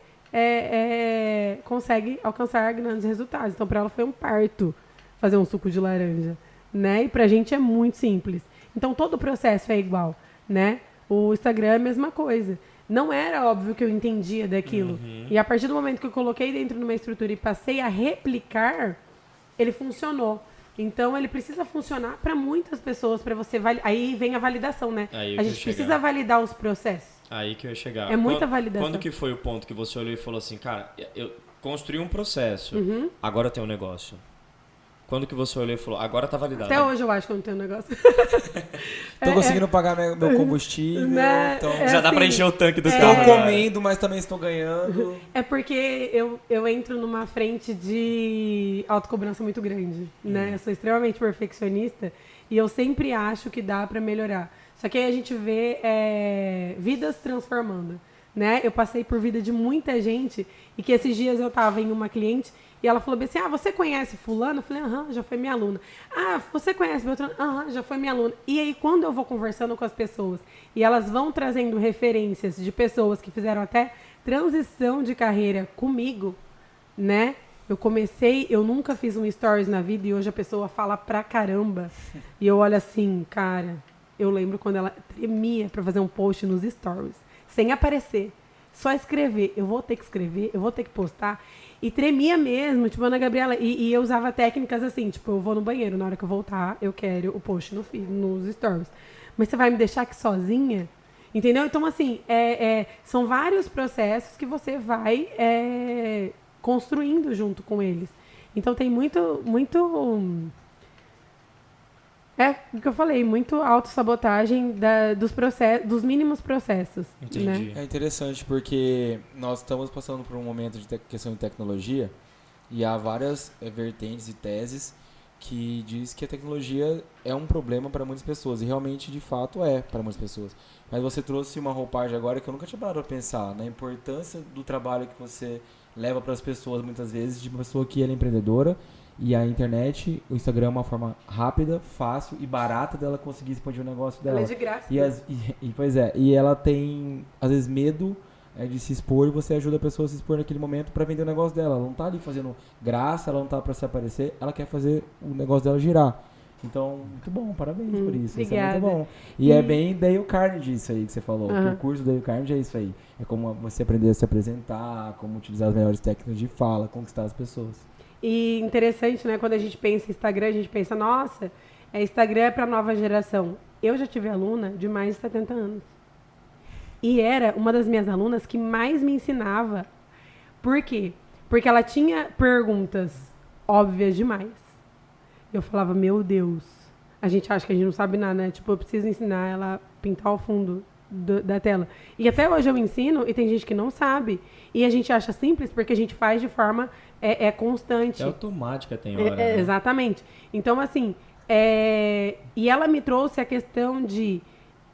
consegue alcançar grandes resultados. Então, pra ela foi um parto fazer um suco de laranja, né? E pra gente é muito simples. Então, todo o processo é igual, né? O Instagram é a mesma coisa. Não era óbvio que eu entendia daquilo. E a partir do momento que eu coloquei dentro de uma estrutura e passei a replicar, ele funcionou. Então, ele precisa funcionar para muitas pessoas, para você aí vem a validação, né? A gente precisa validar os processos. Aí que eu ia chegar. É muita validação. Quando que foi o ponto que você olhou e falou assim, cara, eu construí um processo, agora tem um negócio? Quando que você olhou e falou, agora tá validado? Até hoje eu acho que eu não tenho um negócio. Tô conseguindo pagar meu combustível, né? então... Já dá pra encher o tanque dos Estou carros. comendo, mas também estou ganhando. É porque eu entro numa frente de autocobrança muito grande, né? Eu sou extremamente perfeccionista e eu sempre acho que dá pra melhorar. Só que aí a gente vê vidas transformando, né? Eu passei por vida de muita gente e que esses dias eu tava em uma cliente e ela falou bem assim, você conhece fulano? Eu falei, já foi minha aluna. Você conhece Beltrano? Já foi minha aluna. E aí, quando eu vou conversando com as pessoas e elas vão trazendo referências de pessoas que fizeram até transição de carreira comigo, né? Eu nunca fiz um stories na vida e hoje a pessoa fala pra caramba. E eu olho assim, cara, eu lembro quando ela tremia pra fazer um post nos stories, sem aparecer. Só escrever. Eu vou ter que escrever, eu vou ter que postar. E tremia mesmo, tipo, Ana Gabriela. E eu usava técnicas assim, tipo, eu vou no banheiro, na hora que eu voltar, eu quero o post nos stories. Mas você vai me deixar aqui sozinha? Entendeu? Então, assim, são vários processos que você vai construindo junto com eles. Então, tem muito o que eu falei, muito autossabotagem dos mínimos processos. Entendi. Né? É interessante porque nós estamos passando por um momento de questão de tecnologia E há várias vertentes e teses que diz que a tecnologia é um problema para muitas pessoas. E realmente, de fato, é para muitas pessoas. Mas você trouxe uma roupagem agora que eu nunca tinha parado para pensar. Na importância do trabalho que você leva para as pessoas, muitas vezes, de uma pessoa que é empreendedora. E a internet, o Instagram é uma forma rápida, fácil e barata dela conseguir expandir o negócio dela. Ela é de graça. Pois é, e ela tem, às vezes, medo de se expor e você ajuda a pessoa a se expor naquele momento para vender o negócio dela. Ela não tá ali fazendo graça, ela não tá para se aparecer, ela quer fazer o negócio dela girar. Então, muito bom, parabéns por isso. Obrigada. Isso é muito bom. E é bem Dale Carnegie isso aí que você falou. Que o curso do Dale Carnegie é isso aí. É como você aprender a se apresentar, como utilizar as melhores técnicas de fala, conquistar as pessoas. E interessante, né? Quando a gente pensa em Instagram, a gente pensa, nossa, Instagram é para nova geração. Eu já tive aluna de mais de 70 anos. E era uma das minhas alunas que mais me ensinava. Por quê? Porque ela tinha perguntas óbvias demais. Eu falava, meu Deus, a gente acha que a gente não sabe nada, né? Tipo, eu preciso ensinar ela a pintar o fundo da tela. E até hoje eu ensino e tem gente que não sabe. E a gente acha simples porque a gente faz de forma constante. É automática, tem hora. Né? Exatamente. Então, assim, e ela me trouxe a questão de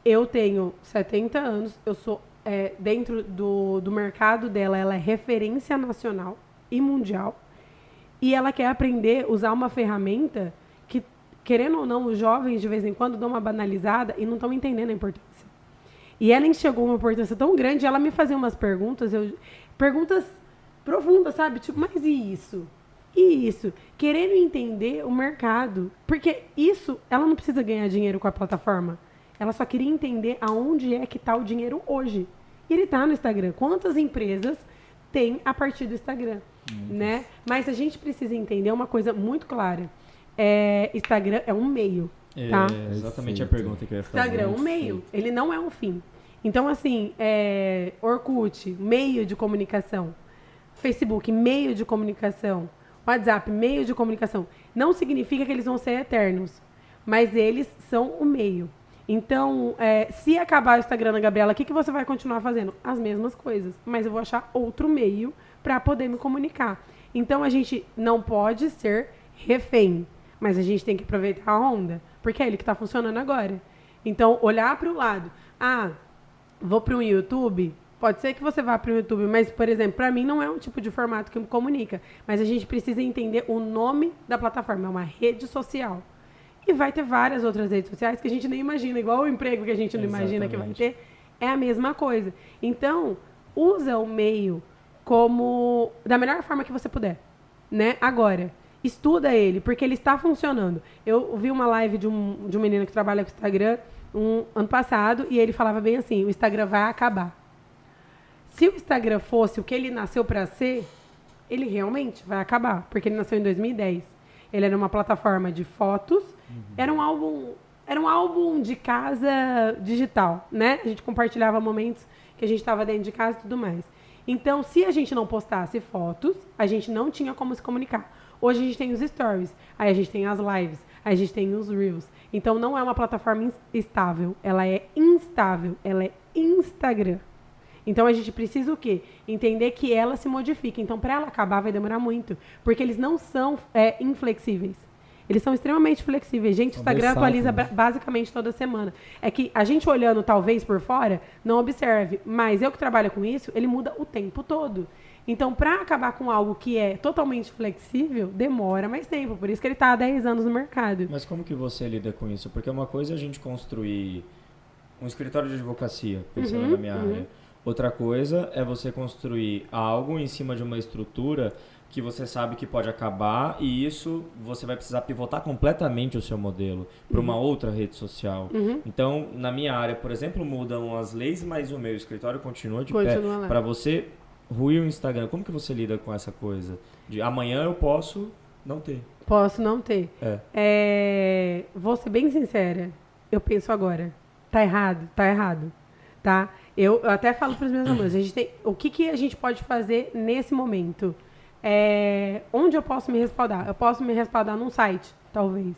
eu tenho 70 anos, eu sou dentro do mercado dela, ela é referência nacional e mundial. E ela quer aprender a usar uma ferramenta que, querendo ou não, os jovens de vez em quando dão uma banalizada e não estão entendendo a importância. E ela enxergou uma importância tão grande, ela me fazia umas perguntas, perguntas profundas, sabe? Tipo, mas e isso? E isso? Querendo entender o mercado. Porque isso, ela não precisa ganhar dinheiro com a plataforma. Ela só queria entender aonde é que está o dinheiro hoje. E ele está no Instagram. Quantas empresas tem a partir do Instagram? Né? Mas a gente precisa entender uma coisa muito clara. Instagram é um meio. Tá? É exatamente a pergunta que eu ia fazer. Instagram é um meio, ele não é um fim. Então, assim, Orkut, meio de comunicação. Facebook, meio de comunicação. WhatsApp, meio de comunicação. Não significa que eles vão ser eternos, mas eles são o meio. Então, se acabar o Instagram, Gabriela, o que você vai continuar fazendo? As mesmas coisas, mas eu vou achar outro meio para poder me comunicar. Então, a gente não pode ser refém, mas a gente tem que aproveitar a onda, porque é ele que está funcionando agora. Então, olhar para o lado. Vou para um YouTube? Pode ser que você vá para o YouTube, mas, por exemplo, para mim não é um tipo de formato que me comunica. Mas a gente precisa entender o nome da plataforma. É uma rede social. E vai ter várias outras redes sociais que a gente nem imagina. Igual o emprego que a gente não imagina que vai ter. É a mesma coisa. Então, usa o meio como da melhor forma que você puder. Né? Agora, estuda ele, porque ele está funcionando. Eu vi uma live de um menino que trabalha com o Instagram ano passado, e ele falava bem assim, o Instagram vai acabar. Se o Instagram fosse o que ele nasceu para ser, ele realmente vai acabar, porque ele nasceu em 2010. Ele era uma plataforma de fotos, era um álbum de casa digital, né? A gente compartilhava momentos que a gente estava dentro de casa e tudo mais. Então, se a gente não postasse fotos, a gente não tinha como se comunicar. Hoje a gente tem os stories, aí a gente tem as lives, aí a gente tem os reels. Então, não é uma plataforma estável, ela é instável, ela é Instagram. Então, a gente precisa o quê? Entender que ela se modifica. Então, para ela acabar, vai demorar muito. Porque eles não são inflexíveis. Eles são extremamente flexíveis. Gente, o Instagram atualiza basicamente toda semana. É que a gente olhando, talvez, por fora, não observe. Mas eu que trabalho com isso, ele muda o tempo todo. Então, para acabar com algo que é totalmente flexível, demora mais tempo. Por isso que ele está há 10 anos no mercado. Mas como que você lida com isso? Porque uma coisa é a gente construir um escritório de advocacia, pensando na minha área. Outra coisa é você construir algo em cima de uma estrutura que você sabe que pode acabar e isso você vai precisar pivotar completamente o seu modelo para uma outra rede social. Então, na minha área, por exemplo, mudam as leis, mas o meu escritório continua de pé. Para você ruir o Instagram, como que você lida com essa coisa? De amanhã eu posso não ter. Posso não ter. Vou ser bem sincera. Eu penso agora. Tá errado? Tá errado. Tá? Eu até falo para os meus alunos, o que a gente pode fazer nesse momento? Onde eu posso me respaldar? Eu posso me respaldar num site, talvez.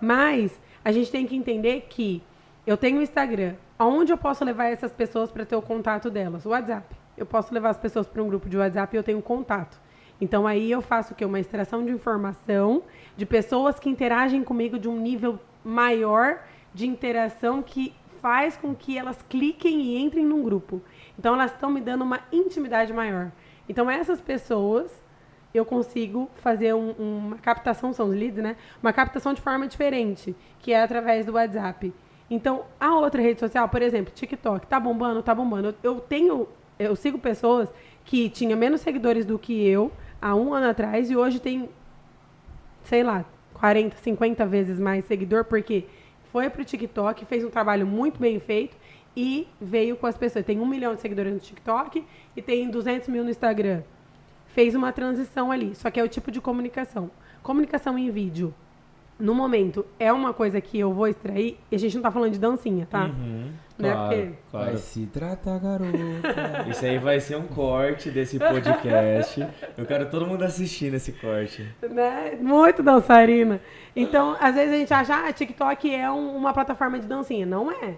Mas a gente tem que entender que eu tenho o Instagram. Aonde eu posso levar essas pessoas para ter o contato delas? O WhatsApp. Eu posso levar as pessoas para um grupo de WhatsApp e eu tenho contato. Então aí eu faço o quê? Uma extração de informação de pessoas que interagem comigo de um nível maior de interação que faz com que elas cliquem e entrem num grupo. Então elas estão me dando uma intimidade maior. Então essas pessoas eu consigo fazer uma captação, são os leads, né? Uma captação de forma diferente, que é através do WhatsApp. Então, a outra rede social, por exemplo, TikTok, tá bombando, tá bombando. Eu sigo pessoas que tinham menos seguidores do que eu há um ano atrás e hoje tem, sei lá, 40, 50 vezes mais seguidor, porque foi pro TikTok, fez um trabalho muito bem feito e veio com as pessoas. Tem 1 milhão de seguidores no TikTok e tem 200 mil no Instagram. Fez uma transição ali, só que é o tipo de comunicação. Comunicação em vídeo, no momento, é uma coisa que eu vou extrair, e a gente não tá falando de dancinha, tá? Né? Claro, Porque Vai se tratar, garota. Isso aí vai ser um corte desse podcast. Eu quero todo mundo assistindo esse corte. né? Muito dançarina. Então, às vezes a gente acha, TikTok é uma plataforma de dancinha. Não é.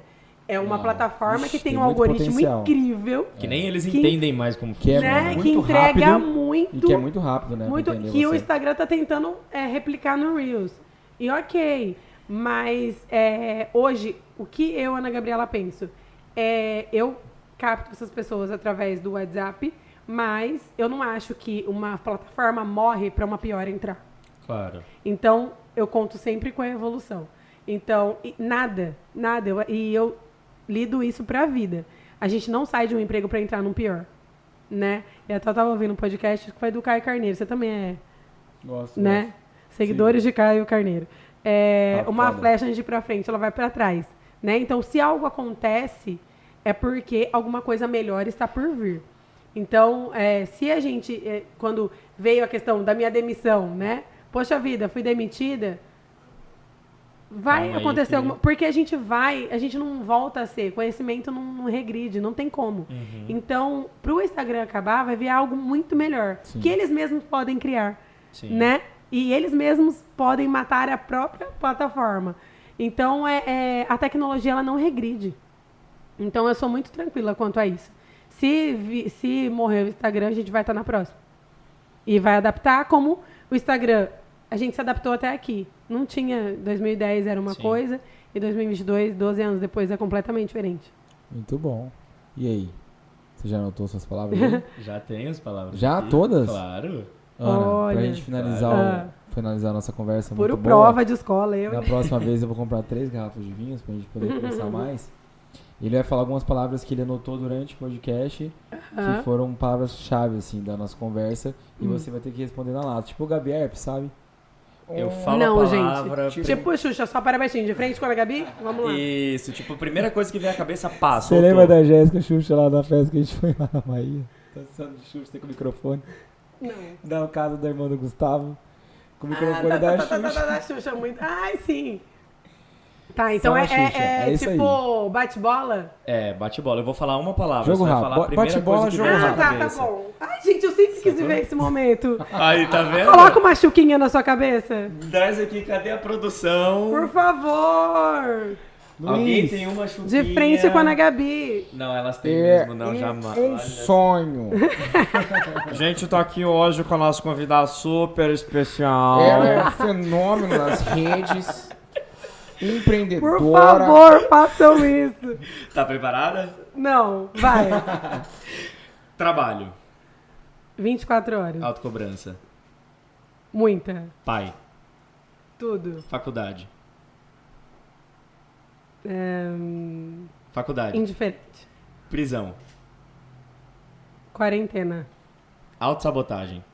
É uma Não. plataforma que Ixi, tem tem um muito algoritmo potencial. incrível, Que nem eles Que- entendem mais como que é funciona. né? muito Que entrega rápido muito. E que é muito rápido, né? pra muito entender que o você. Instagram tá tentando replicar no Reels. E ok. Mas hoje, o que eu, Ana Gabriela, penso? Eu capto essas pessoas através do WhatsApp, mas eu não acho que uma plataforma morre para uma pior entrar. Claro. Então, eu conto sempre com a evolução. Então, eu lido isso pra vida. A gente não sai de um emprego pra entrar num pior, né? Eu até tava ouvindo um podcast que foi do Caio Carneiro. Você também é, Gosto, né? Seguidores de Caio Carneiro. Tá Uma foda. flecha antes de ir pra frente, ela vai pra trás, né? Então, se algo acontece, é porque alguma coisa melhor está por vir. Então, se a gente, quando veio a questão da minha demissão, né? Poxa vida, fui demitida. Vai Calma aí acontecer que- alguma... Porque a gente não volta a ser, conhecimento não regride, não tem como. Então, pro Instagram acabar, vai vir algo muito melhor, Sim. que eles mesmos podem criar, Sim. né? E eles mesmos podem matar a própria plataforma. Então, a tecnologia, ela não regride. Então, eu sou muito tranquila quanto a isso. Se morrer o Instagram, a gente vai estar na próxima. E vai adaptar como o Instagram... A gente se adaptou até aqui. Não tinha... 2010 era uma Sim. coisa e 2022, 12 anos depois, é completamente diferente. Muito bom. E aí? Você já anotou suas palavras aí? Já tem as palavras. Já aqui? todas? Claro. Ana, pra Olha. gente finalizar, Ah. finalizar a nossa conversa Puro muito boa. prova de escola, eu. Na próxima vez eu vou comprar 3 garrafas de vinhos pra gente poder conversar mais. Ele vai falar algumas palavras que ele anotou durante o podcast, Aham. que foram palavras-chave, assim, da nossa conversa. E você vai ter que responder na lata. Tipo o Gabi Herp, sabe? Eu falo Não, a gente. palavra... Tipo, Xuxa, só para baixinho. De frente com a Gabi? Vamos lá. Isso, tipo, a primeira coisa que vem à cabeça, passa. Você lembra da Jéssica Xuxa lá na festa que a gente foi lá na Bahia? Tá sendo de Xuxa com o microfone. Não. Da casa da irmã do Gustavo. Com o microfone da Xuxa. Da Xuxa muito. Ai, sim. Tá, então Só a é Xuxa, é isso tipo bate-bola? É, bate-bola. Eu vou falar uma palavra. Jogo você vai rápido. falar a primeira Bate-bola, coisa que jogo vem à Ah, rápido. tá cabeça. bom. Ai, gente, eu sempre quis viver esse momento. Aí, tá vendo? Coloca uma chuquinha na sua cabeça. Traz aqui, cadê a produção? Por favor. Alguém Luiz, tem uma chuquinha? De frente com a Ana Gabi. Não, elas têm É mesmo, não, jamais. um sonho. Gente, tô aqui hoje com a nossa convidada super especial. Ela é um fenômeno nas redes. Por Empreendedora. favor, façam isso. Tá preparada? Não, vai. Trabalho. 24 horas. Autocobrança. Muita. Pai. Tudo. Faculdade. É, Faculdade. indiferente. Prisão. Quarentena. Autossabotagem.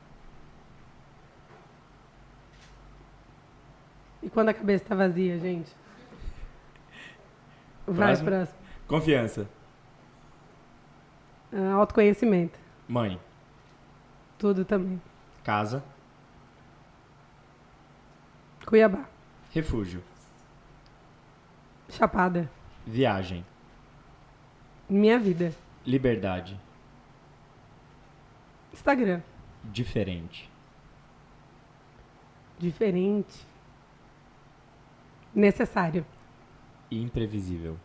E quando a cabeça tá vazia, gente? Vai, Próximo. próximo. Confiança. Autoconhecimento. Mãe. Tudo também. Casa. Cuiabá. Refúgio. Chapada. Viagem. Minha vida. Liberdade. Instagram. Diferente. Diferente. Necessário. Imprevisível.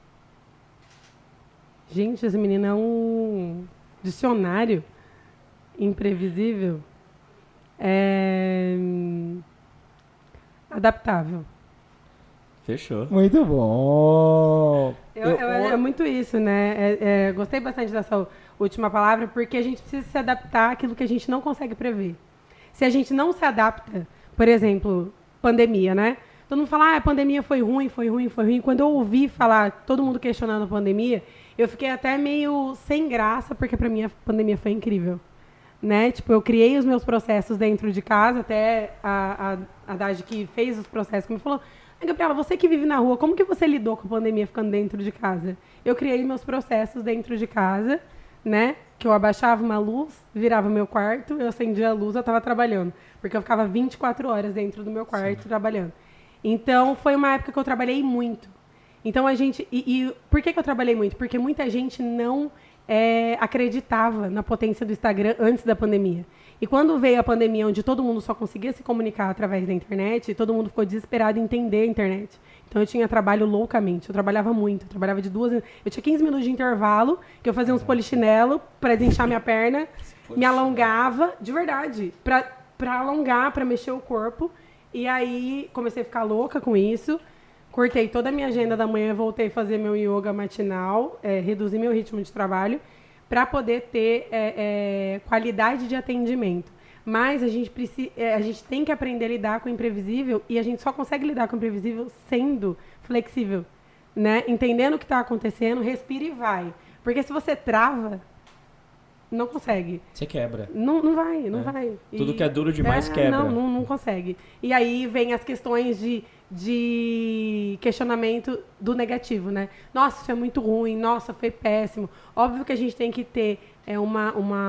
Gente, esse menino é um dicionário imprevisível. Adaptável. Fechou. Muito bom. É muito isso, né? Gostei bastante dessa última palavra, porque a gente precisa se adaptar àquilo que a gente não consegue prever. Se a gente não se adapta, por exemplo, pandemia, né? Todo mundo fala, a pandemia foi ruim. Quando eu ouvi falar, todo mundo questionando a pandemia, eu fiquei até meio sem graça, porque para mim a pandemia foi incrível. Né? Tipo, eu criei os meus processos dentro de casa, até a Dade que fez os processos, me falou, Gabriela, você que vive na rua, como que você lidou com a pandemia ficando dentro de casa? Eu criei meus processos dentro de casa, né? Que eu abaixava uma luz, virava meu quarto, eu acendia a luz, eu estava trabalhando. Porque eu ficava 24 horas dentro do meu quarto trabalhando. Então, foi uma época que eu trabalhei muito. Então, a gente... E por que eu trabalhei muito? Porque muita gente não acreditava na potência do Instagram antes da pandemia. E quando veio a pandemia, onde todo mundo só conseguia se comunicar através da internet, todo mundo ficou desesperado em entender a internet. Então, eu tinha trabalho loucamente. Eu trabalhava muito. Eu trabalhava de 2... Eu tinha 15 minutos de intervalo, que eu fazia uns polichinelo para desinchar minha perna, me alongava, de verdade, para alongar, para mexer o corpo. E aí, comecei a ficar louca com isso. Cortei toda a minha agenda da manhã, voltei a fazer meu yoga matinal, reduzi meu ritmo de trabalho, para poder ter qualidade de atendimento. Mas a gente tem que aprender a lidar com o imprevisível, e a gente só consegue lidar com o imprevisível sendo flexível, né? Entendendo o que está acontecendo, respira e vai. Porque se você trava, não consegue. Você quebra. Não vai. Tudo que é duro demais quebra. Não consegue. E aí vem as questões de questionamento do negativo, né? Nossa, isso é muito ruim, nossa, foi péssimo. Óbvio que a gente tem que ter uma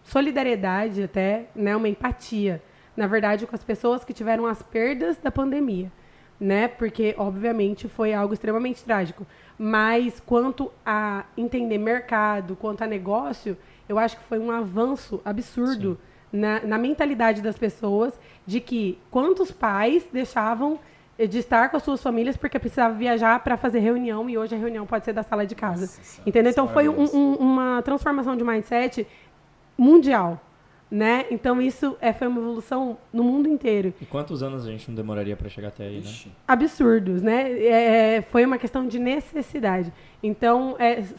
solidariedade até, né? Uma empatia, na verdade, com as pessoas que tiveram as perdas da pandemia, né? Porque, obviamente, foi algo extremamente trágico. Mas, quanto a entender mercado, quanto a negócio, eu acho que foi um avanço absurdo na mentalidade das pessoas, de que quantos pais deixavam de estar com as suas famílias porque precisava viajar para fazer reunião, e hoje a reunião pode ser da sala de casa. Nossa, entendeu? Então, foi uma transformação de mindset mundial. Né? Então, isso foi uma evolução no mundo inteiro. E quantos anos a gente não demoraria para chegar até aí, né? Absurdos, né? Foi uma questão de necessidade. Então,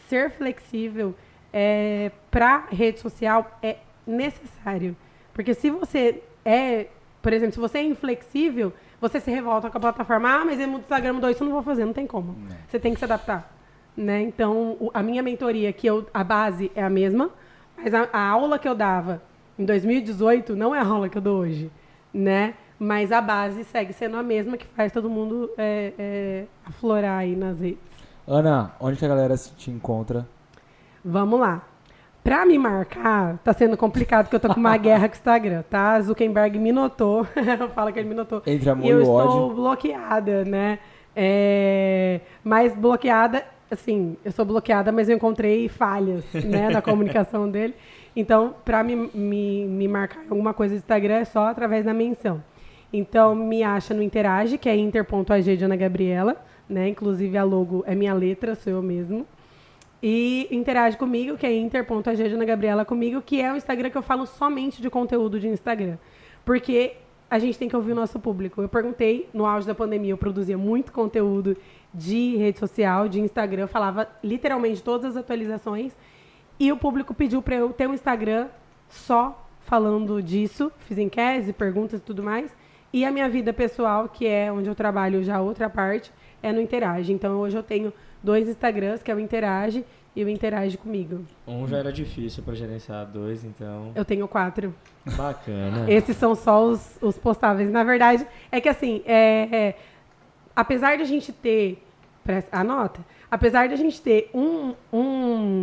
ser flexível para rede social é necessário. Porque se você por exemplo, se você é inflexível, você se revolta com a plataforma, mas no Instagram mudou isso, eu não vou fazer, não tem como. Não. Você tem que se adaptar. Né? Então, a minha mentoria, a base é a mesma, mas a aula que eu dava em 2018 não é a aula que eu dou hoje, né? Mas a base segue sendo a mesma, que faz todo mundo aflorar aí nas redes. Ana, onde que a galera te encontra? Vamos lá. Pra me marcar, tá sendo complicado, porque eu tô com uma guerra com o Instagram, tá? Zuckerberg me notou, fala que ele me notou. Entre amor e eu e ódio. estou bloqueada, né? Mas bloqueada, assim, eu sou bloqueada, mas eu encontrei falhas, né, na comunicação dele. Então, para me marcar alguma coisa do Instagram é só através da menção. Então, me acha no Interage, que é inter.ag de Ana Gabriela, né? Inclusive, a logo é minha letra, sou eu mesmo. E interage comigo, que é inter.ag de Ana Gabriela comigo, que é o Instagram que eu falo somente de conteúdo de Instagram. Porque a gente tem que ouvir o nosso público. Eu perguntei, no auge da pandemia, eu produzia muito conteúdo de rede social, de Instagram, eu falava literalmente todas as atualizações. E o público pediu para eu ter um Instagram só falando disso, fiz enquetes, perguntas e tudo mais. E a minha vida pessoal, que é onde eu trabalho já outra parte, é no Interage. Então, hoje eu tenho 2 Instagrams, que é o Interage e o Interage comigo. Um já era difícil para gerenciar, 2, então... Eu tenho 4. Bacana. Esses são só os postáveis. Na verdade, é que assim, apesar de a gente ter... Anota. Apesar de a gente ter um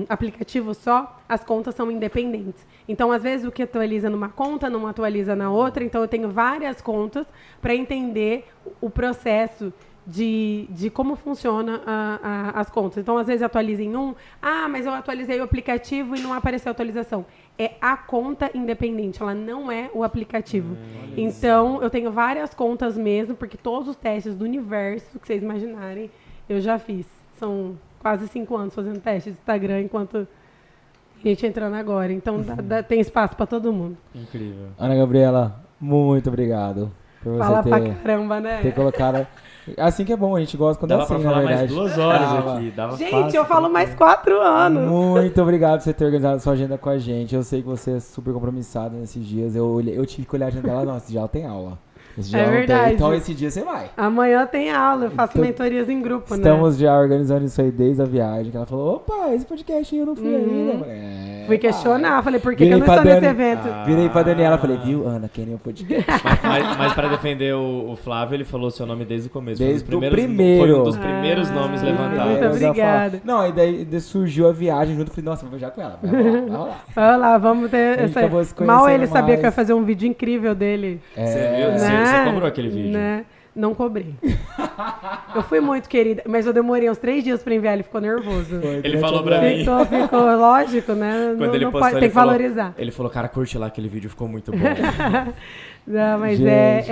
aplicativo só, as contas são independentes. Então, às vezes, o que atualiza numa conta não atualiza na outra. Então, eu tenho várias contas para entender o processo de como funciona as contas. Então, às vezes, atualiza em mas eu atualizei o aplicativo e não apareceu a atualização. É a conta independente, ela não é o aplicativo. Então, eu tenho várias contas mesmo, porque todos os testes do universo que vocês imaginarem, eu já fiz. São quase 5 anos fazendo teste de Instagram, enquanto gente entrando agora. Então tem espaço pra todo mundo. Incrível. Ana Gabriela, muito obrigado por você Fala pra ter caramba, né? colocado. Assim que é bom, a gente gosta quando Dava é assim, pra na falar mais verdade. 2 horas Dava. aqui. Dava Gente, fácil, eu falo mais 4 anos. Muito obrigado por você ter organizado sua agenda com a gente. Eu sei que você é super compromissada nesses dias. Eu tive que olhar a agenda dela, nossa, esse dia ela tem aula. Esse dia É ela não tem. verdade. Então esse dia você vai. Amanhã tem aula, eu faço Então, mentorias em grupo, né? Estamos já organizando isso aí desde a viagem. Que ela falou, opa, esse podcast aí eu não fui ainda. Eu falei, Fui questionar, falei, por que Virei eu não pra estou nesse Dani. evento? Virei pra Daniela e falei, viu, Ana, quem nem o podcast? Mas pra defender o Flávio, ele falou seu nome desde o começo. Desde foi um o dos primeiro. Foi um dos primeiros nomes levantados. Muito Eu já obrigada. falo. Não, aí daí surgiu a viagem junto. Falei, nossa, vou viajar com ela. Vai rolar. Olha lá, vamos ter. A gente acabou se Mal conhecendo ele sabia que eu ia mais. fazer um vídeo incrível dele. Você viu? Né? Você cobrou aquele vídeo? Né? Não cobrei. Eu fui muito querida, mas eu demorei uns 3 dias pra enviar, ele ficou nervoso. Ele falou pra mim. Ficou lógico, né? Quando ele não postou, pode, ele tem que falou- valorizar. Ele falou, cara, curte lá aquele vídeo, ficou muito bom. Não, mas Gente.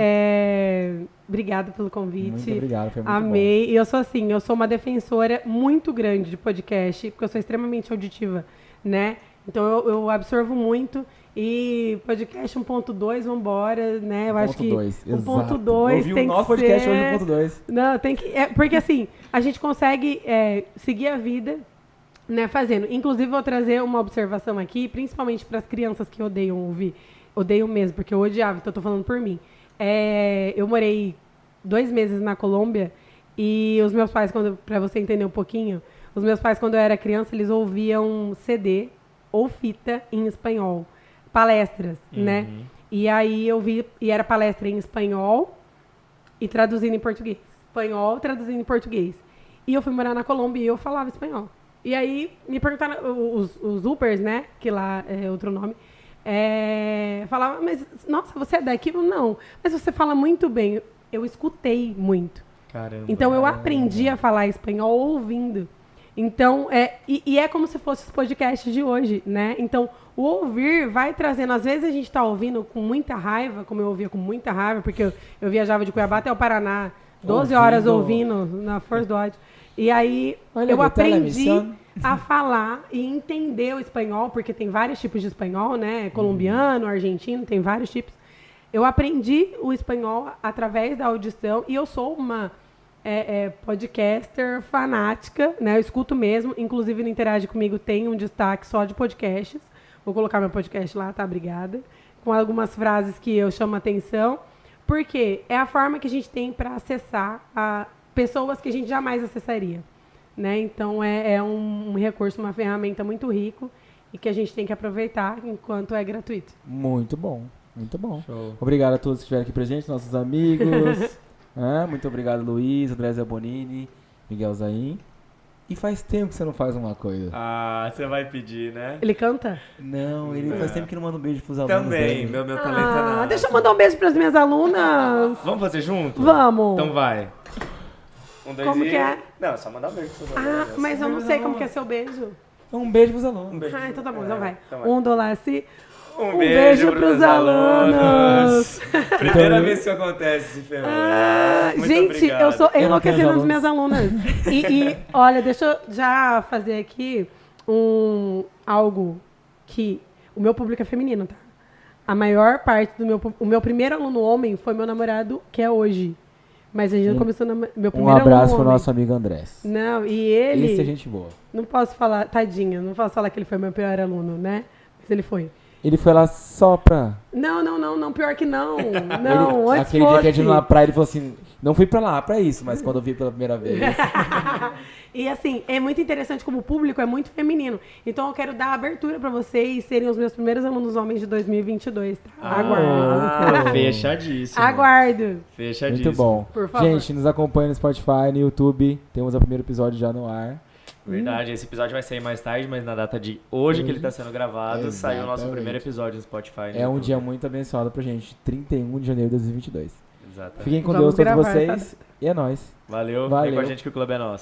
Obrigada pelo Muito convite. obrigado, foi muito Amei. E eu sou assim, eu sou uma defensora muito grande de podcast, porque eu sou extremamente auditiva, né? Então eu absorvo muito. E podcast 1.2, vambora, né? Eu acho que 1.2 Ouvi tem o nosso que podcast ser... hoje 1.2. Não, tem que... porque assim, a gente consegue seguir a vida, né, fazendo. Inclusive, vou trazer uma observação aqui, principalmente para as crianças que odeiam ouvir. Odeiam mesmo, porque eu odiava, então eu tô falando por mim. Eu morei 2 meses na Colômbia e os meus pais, para você entender um pouquinho, os meus pais, quando eu era criança, eles ouviam CD ou fita em espanhol. Palestras, né? E aí eu vi, e era palestra em espanhol e traduzindo em português. Espanhol, traduzindo em português. E eu fui morar na Colômbia e eu falava espanhol. E aí me perguntaram, os Ubers, né? Que lá é outro nome. Falavam, mas, nossa, você é daqui? Eu, não, mas você fala muito bem. Eu escutei muito. Caramba. Então eu aprendi a falar espanhol ouvindo. Então, é como se fosse os podcasts de hoje, né? Então, o ouvir vai trazendo... Às vezes a gente está ouvindo com muita raiva, como eu ouvia com muita raiva, porque eu viajava de Cuiabá até o Paraná, 12 horas ouvindo na Força do Ódio. E aí, eu aprendi a falar e entender o espanhol, porque tem vários tipos de espanhol, né? Colombiano, argentino, tem vários tipos. Eu aprendi o espanhol através da audição e eu sou uma... podcaster fanática, né? Eu escuto mesmo, inclusive no Interage Comigo tem um destaque só de podcasts. Vou colocar meu podcast lá, tá? Obrigada. Com algumas frases que eu chamo a atenção, porque é a forma que a gente tem para acessar pessoas que a gente jamais acessaria, né? Então é um recurso, uma ferramenta muito rico e que a gente tem que aproveitar enquanto é gratuito. Muito bom, muito bom. Show. Obrigado a todos que estiveram aqui presentes, nossos amigos. Muito obrigado, Luiz, André Zé Bonini, Miguel Zain. E faz tempo que você não faz uma coisa. Ah, você vai pedir, né? Ele canta? Não, ele faz tempo que não manda um beijo pros alunos Também, dele. meu talento é nada. Deixa eu mandar um beijo para as minhas alunas. Vamos fazer junto? Vamos. Então vai. 1, 2 Como e... que é? Não, só mandar um beijo pros alunos. Mas eu não sei como que é seu beijo. Um beijo pros alunos. Um beijo. Então tá bom, então vai. Então vai. 1, 2, lá, se... Um beijo pros alunos. Primeira Então, vez que acontece esse fenômeno. Muito gente, obrigado. eu sou tenho enlouquecendo as alunos. minhas alunas. E, olha, deixa eu já fazer aqui algo que... O meu público é feminino, tá? A maior parte do o meu primeiro aluno homem foi meu namorado, que é hoje. Mas a gente não começou meu primeiro Um abraço aluno pro homem. nosso amigo Andrés. Não, e ele... Esse é gente boa. Não posso falar, tadinho, não posso falar que ele foi meu pior aluno, né? Mas ele foi. Ele foi lá só pra... Não, pior que não. Não, antes Aquele dia que a gente fosse. foi na praia, ele falou assim... Não fui pra lá pra isso, mas quando eu vi pela primeira vez... E assim, é muito interessante como o público é muito feminino. Então eu quero dar abertura pra vocês serem os meus primeiros alunos homens de 2022, tá? Aguardo. Fechadíssimo. Aguardo. Fechadíssimo. Muito bom. Por favor. Gente, nos acompanha no Spotify, no YouTube. Temos o primeiro episódio já no ar. Verdade, esse episódio vai sair mais tarde, mas na data de hoje que ele tá sendo gravado, saiu o nosso Exatamente. primeiro episódio no Spotify. no É um YouTube. dia muito abençoado pra gente. 31 de janeiro de 2022. Exatamente. Fiquem com Vamos Deus todos gravar, vocês. E é nóis. Valeu, vem Valeu. com a gente que o clube é nosso.